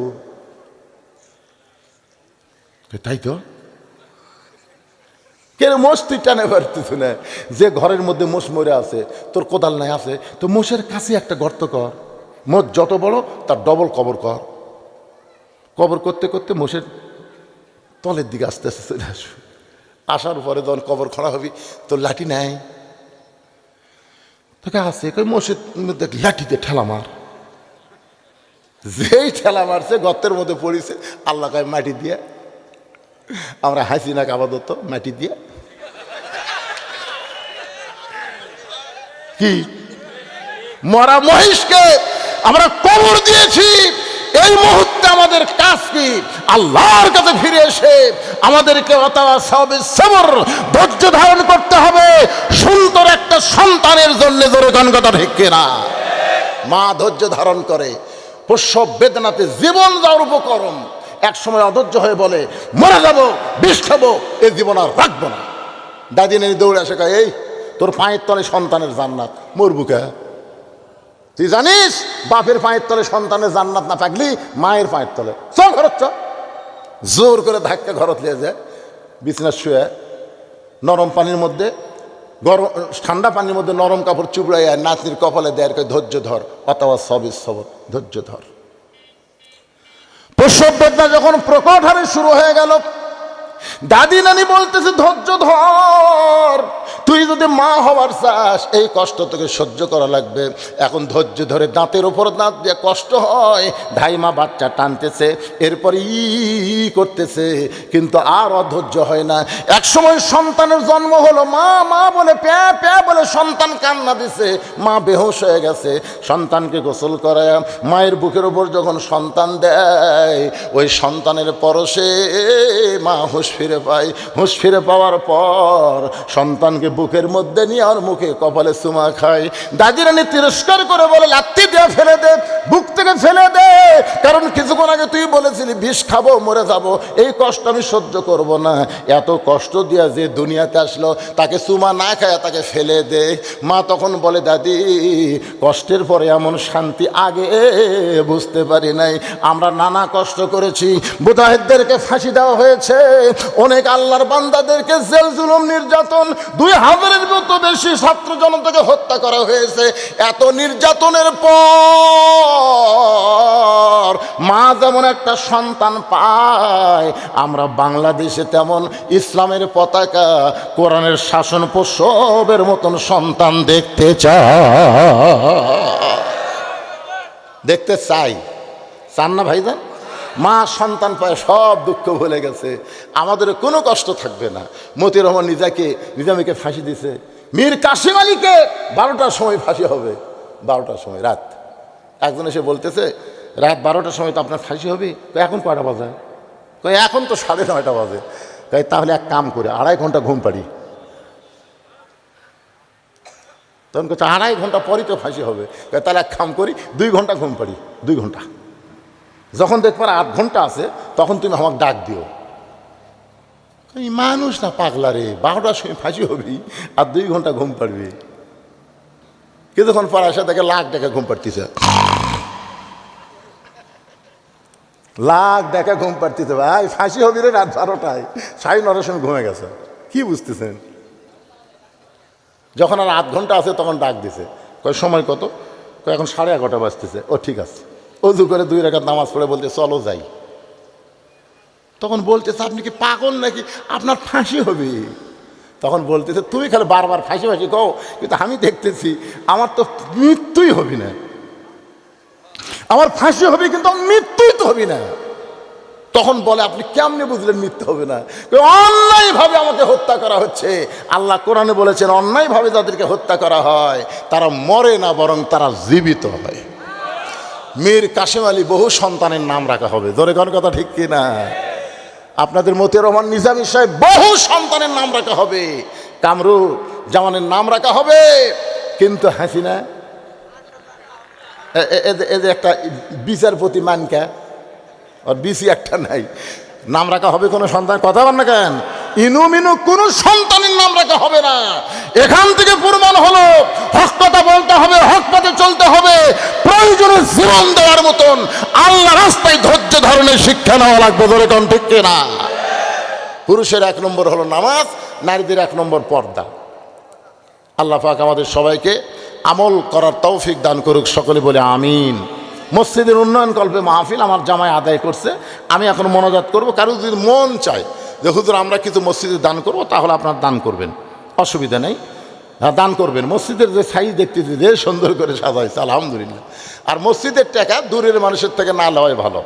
তাই তো, কেন মোষ তুই টানে পারতিস না? যে ঘরের মধ্যে মোষ মরে আছে, তোর কোদাল নাই আছে, তো মোষের কাছে একটা গর্ত কর, মোষ যত বড় তার ডবল কবর কর। কবর করতে করতে মোষের তলের দিকে আস্তে আস্তে চলে আসবে। আসার পরে যখন কবর খড়া হবি, তোর লাঠি নাই, তোকে আসে কই মোষের মধ্যে লাঠিতে ঠেলা মার। যেই ঠেলা মারছে গর্তের মধ্যে পড়েছে, আল্লাহ কয় মাটি দিয়ে, আমরা হাসি না আপাতত, মাটি দিয়ে কি মরা মহিষকে আমরা কবর দিয়েছি। এই মুহূর্তে আমাদের কাজ কি? আল্লাহর কাছে ফিরে এসে আমাদেরকে ধৈর্য ধারণ করতে হবে সুন্দর একটা সন্তানের জন্য। জোরে গান কথা ঠিক কিনা? মা ধৈর্য ধারণ করে, প্রসব বেদনাতে জীবন যাওয়ার উপকরণ, এক সময় অধৈর্য হয়ে বলে মরে যাবো, বিষ খাবো, এই জীবন আর রাখবো না। দাদি নেই দৌড়ে আসে কয় এই তোর পায়ের তলে সন্তানের জান্নাত, মরবুকা। তুই জানিস বাপের পায়ের তলে সন্তানের জান্নাত না, পাগলি মায়ের পায়ের তলে। চল ঘরত, জোর করে ধাক্কা ঘরত নিয়ে যায়, বিছানা শুয়ে নরম পানির মধ্যে, গরম ঠান্ডা পানির মধ্যে নরম কাপড় চুবড়াইয়া নাতনির কপালে দেয়, ধৈর্য ধর, অথবা সবিস সবর, ধৈর্য ধর। প্রসব বেদনা যখন প্রকট হারে শুরু হয়ে গেল, দাদি নানি বলতেছে ধৈর্য ধর, তুই যদি মা হওয়ার চাস এই কষ্ট তোকে সহ্য করা লাগবে। এখন ধৈর্য ধরে দাঁতের ওপর দাঁত দিয়ে কষ্ট হয়, ধাইমা বাচ্চা টানতেছে, এরপরে করতেছে, কিন্তু আর অধৈর্য হয় না। এক সময় সন্তানের জন্ম হলো, মা মা বলে প্যা প্যা বলে সন্তান কান্না দিছে, মা বেহুশ হয়ে গেছে। সন্তানকে গোসল করায় মায়ের বুকের ওপর যখন সন্তান দেয়, ওই সন্তানের পরশে মা হুঁশ ফিরে পায়। হুঁশ ফিরে পাওয়ার পর সন্তানকে বুকের মধ্যে নিয়ে আর মুখে কপালে চুমা খায়। দাদি রানী তিরস্কার করে বলে লাত্তি দিয়ে ফেলে দে, বুক থেকে ফেলে দে, কারণ কিছুক্ষণ আগে তুই বলেছিলি বিষ খাবো, মরে যাব, এই কষ্ট আমি সহ্য করব না। এত কষ্ট দিয়া যে দুনিয়াতে আসলো, তাকে চুমা না খায় তাকে ফেলে দে। মা তখন বলে দাদি কষ্টের পরে এমন শান্তি আগে বুঝতে পারি নাই, আমরা নানা কষ্ট করেছি, মুজাহিদদেরকে ফাঁসি দেওয়া হয়েছে, অনেক আল্লাহর বান্দাদেরকে জেল জুলুম নির্যাতন, 2000-এর মতো বেশি ছাত্র জনতাকে হত্যা করা হয়েছে। এত নির্যাতনের পর মা যেমন একটা সন্তান পায়, আমরা বাংলাদেশে তেমন ইসলামের পতাকা, কোরআনের শাসন প্রসবের মতন সন্তান দেখতে চাই। চান না ভাইজান? মা সন্তান পায়, সব দুঃখ ভুলে গেছে, আমাদের কোনো কষ্ট থাকবে না। মতিউর রহমান নিজামীকে ফাঁসি দিছে, মীর কাসিম আলীকে 12টার সময় ফাঁসি হবে, 12টার সময় রাত। একজন এসে বলতেছে রাত 12টার সময় তো আপনার ফাঁসি হবে। এখন কয়টা বাজে? এখন তো 9:30 বাজে। তাহলে এক কাম করে 2.5 ঘন্টা ঘুম পাড়ি। তখন বলছে 2.5 ঘন্টা পরই তো ফাঁসি হবে। তাহলে এক কাম করি 2 ঘন্টা ঘুম পাড়ি, 2 ঘন্টা। যখন দেখবার 8 ঘন্টা আছে তখন তুমি আমাকে ডাক দিও। এই মানুষ না পাগলা রে, 12টার সময় ফাঁসি হবি আর 2 ঘন্টা ঘুম পাড়বি। কিছুক্ষণ পর আসে দেখে লাখ টাকা ঘুম পাড়তিছে, লাখ টাকা ঘুম পাড়তিছে। ভাই ফাঁসি হবি রে রাত 12টায়, 9:30 সময় ঘুমে গেছে। কি বুঝতেছেন? যখন আর 8 ঘন্টা আছে তখন ডাক দিছে, কয় সময় কত? তো এখন 11:30 বাজতেছে। ও ঠিক আছে, অজু করে 2 রাকাত নামাজ পড়ে বলতে চলো যাই। তখন বলতেছে আপনি কি পাগল নাকি, আপনার ফাঁসি হবে। তখন বলতেছে তুমি খালি বারবার ফাঁসি ফাঁসি কও, কিন্তু আমি দেখতেছি আমার তো মৃত্যুই হবি না, আমার ফাঁসি হবে কিন্তু আমার মৃত্যুই তো হবি না। তখন বলে আপনি কেমনে বুঝলেন মৃত্যু হবে না? অন্যায়ভাবে আমাকে হত্যা করা হচ্ছে। আল্লাহ কোরআনে বলেছেন অন্যায়ভাবে যাদেরকে হত্যা করা হয় তারা মরে না, বরং তারা জীবিত হয়। মীর কাসেম আলী বহু সন্তানের নাম রাখা হবে, জোরে কোন কথা ঠিক কিনা? আপনাদের মতিউর রহমান নিজামী সাহেব বহু সন্তানের নাম রাখা হবে, কামরু জামানের নাম রাখা হবে। কিন্তু হাসিনা এদের একটা বিচারপতি মানকা, আর বিসি একটা নাই, নাম রাখা হবে কোনো সন্তান? কথা বল না কেন? ইনু মিনু কোনো সন্তানের নাম রাখা হবে না। এখান থেকে প্রমাণ হলো হক কথা বলতে হবে, হক পথে চলতে হবে, প্রয়োজনে জীবন দেওয়ার মতন আল্লাহ রাস্তায় ধৈর্য ধরনের শিক্ষা নেওয়া লাগবে, ধরে কোন ঠিক কিনা? পুরুষের 1 নম্বর হলো নামাজ, নারীদের 1 নম্বর পর্দা। আল্লাহ পাক আমাদের সবাইকে আমল করার তৌফিক দান করুক, সকলে বলে আমিন। মসজিদের উন্নয়ন কল্পে মাহফিল আমার জামাই আদায় করছে, আমি এখন মনোজাত করব। কারো যদি মন চায় যে হুজুর আমরা কিছু মসজিদে দান করব, তাহলে আপনার দান করবেন, অসুবিধা নেই, দান করবেন। মসজিদের যে সাইজ দেখতেছি যে সুন্দর করে সাজাইছে আলহামদুলিল্লাহ। আর মসজিদের টাকা দূরের মানুষের থেকে না লওয়াই ভালো,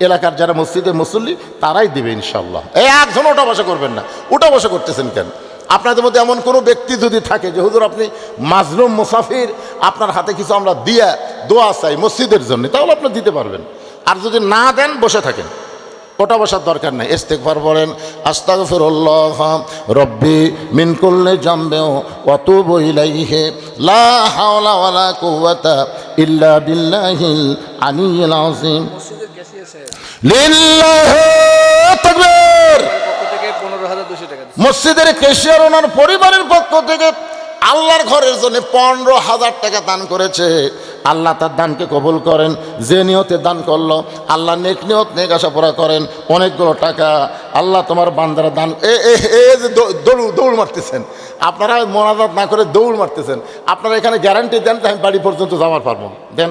এলাকার যারা মসজিদের মুসল্লি তারাই দেবে ইনশাল্লাহ। এই একজন ওটা বসা করবেন না, ওটা বসা করতেছেন কেন? আপনাদের মধ্যে এমন কোনো ব্যক্তি যদি থাকে যে হুজুর আপনি মাজলুম মুসাফির, আপনার হাতে কিছু আমরা দিয়া দোয়া চাই মসজিদের জন্য, তাহলে আপনি দিতে পারবেন। আর যদি না দেন বসে থাকেন, ওটা বসার দরকার নাই। ইস্তেগফার বলেন, আস্তাগফিরুল্লাহ রব্বি মিন কুল্লি জামবি ওয়া তুবু ইলাইহি লা হাওলা ওয়ালা কুওয়াতা ইল্লা বিল্লাহিল আলিয়্যিল আযীম। মসজিদের ক্যাশিয়ার সাহেব লিল্লাহি তাকবীর। পক্ষ থেকে 15,200 টাকা দিচ্ছে। মসজিদের ক্যাশিয়ার ওনার পরিবারের পক্ষ থেকে আল্লাহর ঘরের জন্য 15,000 টাকা দান করেছে। আল্লাহ তার দানকে কবুল করেন। যে নিয়তে দান করলো আল্লাহ নেক নিয়ত নেক আশা পূরা করেন। অনেকগুলো টাকা আল্লাহ তোমার বান্দারা দান। যে দৌড় মারতেছেন আপনারা, মোনাজাত না করে দৌড় মারতেছেন আপনারা, এখানে গ্যারান্টি দেন তো আমি বাড়ি পর্যন্ত যাওয়ার পারবো, দেন।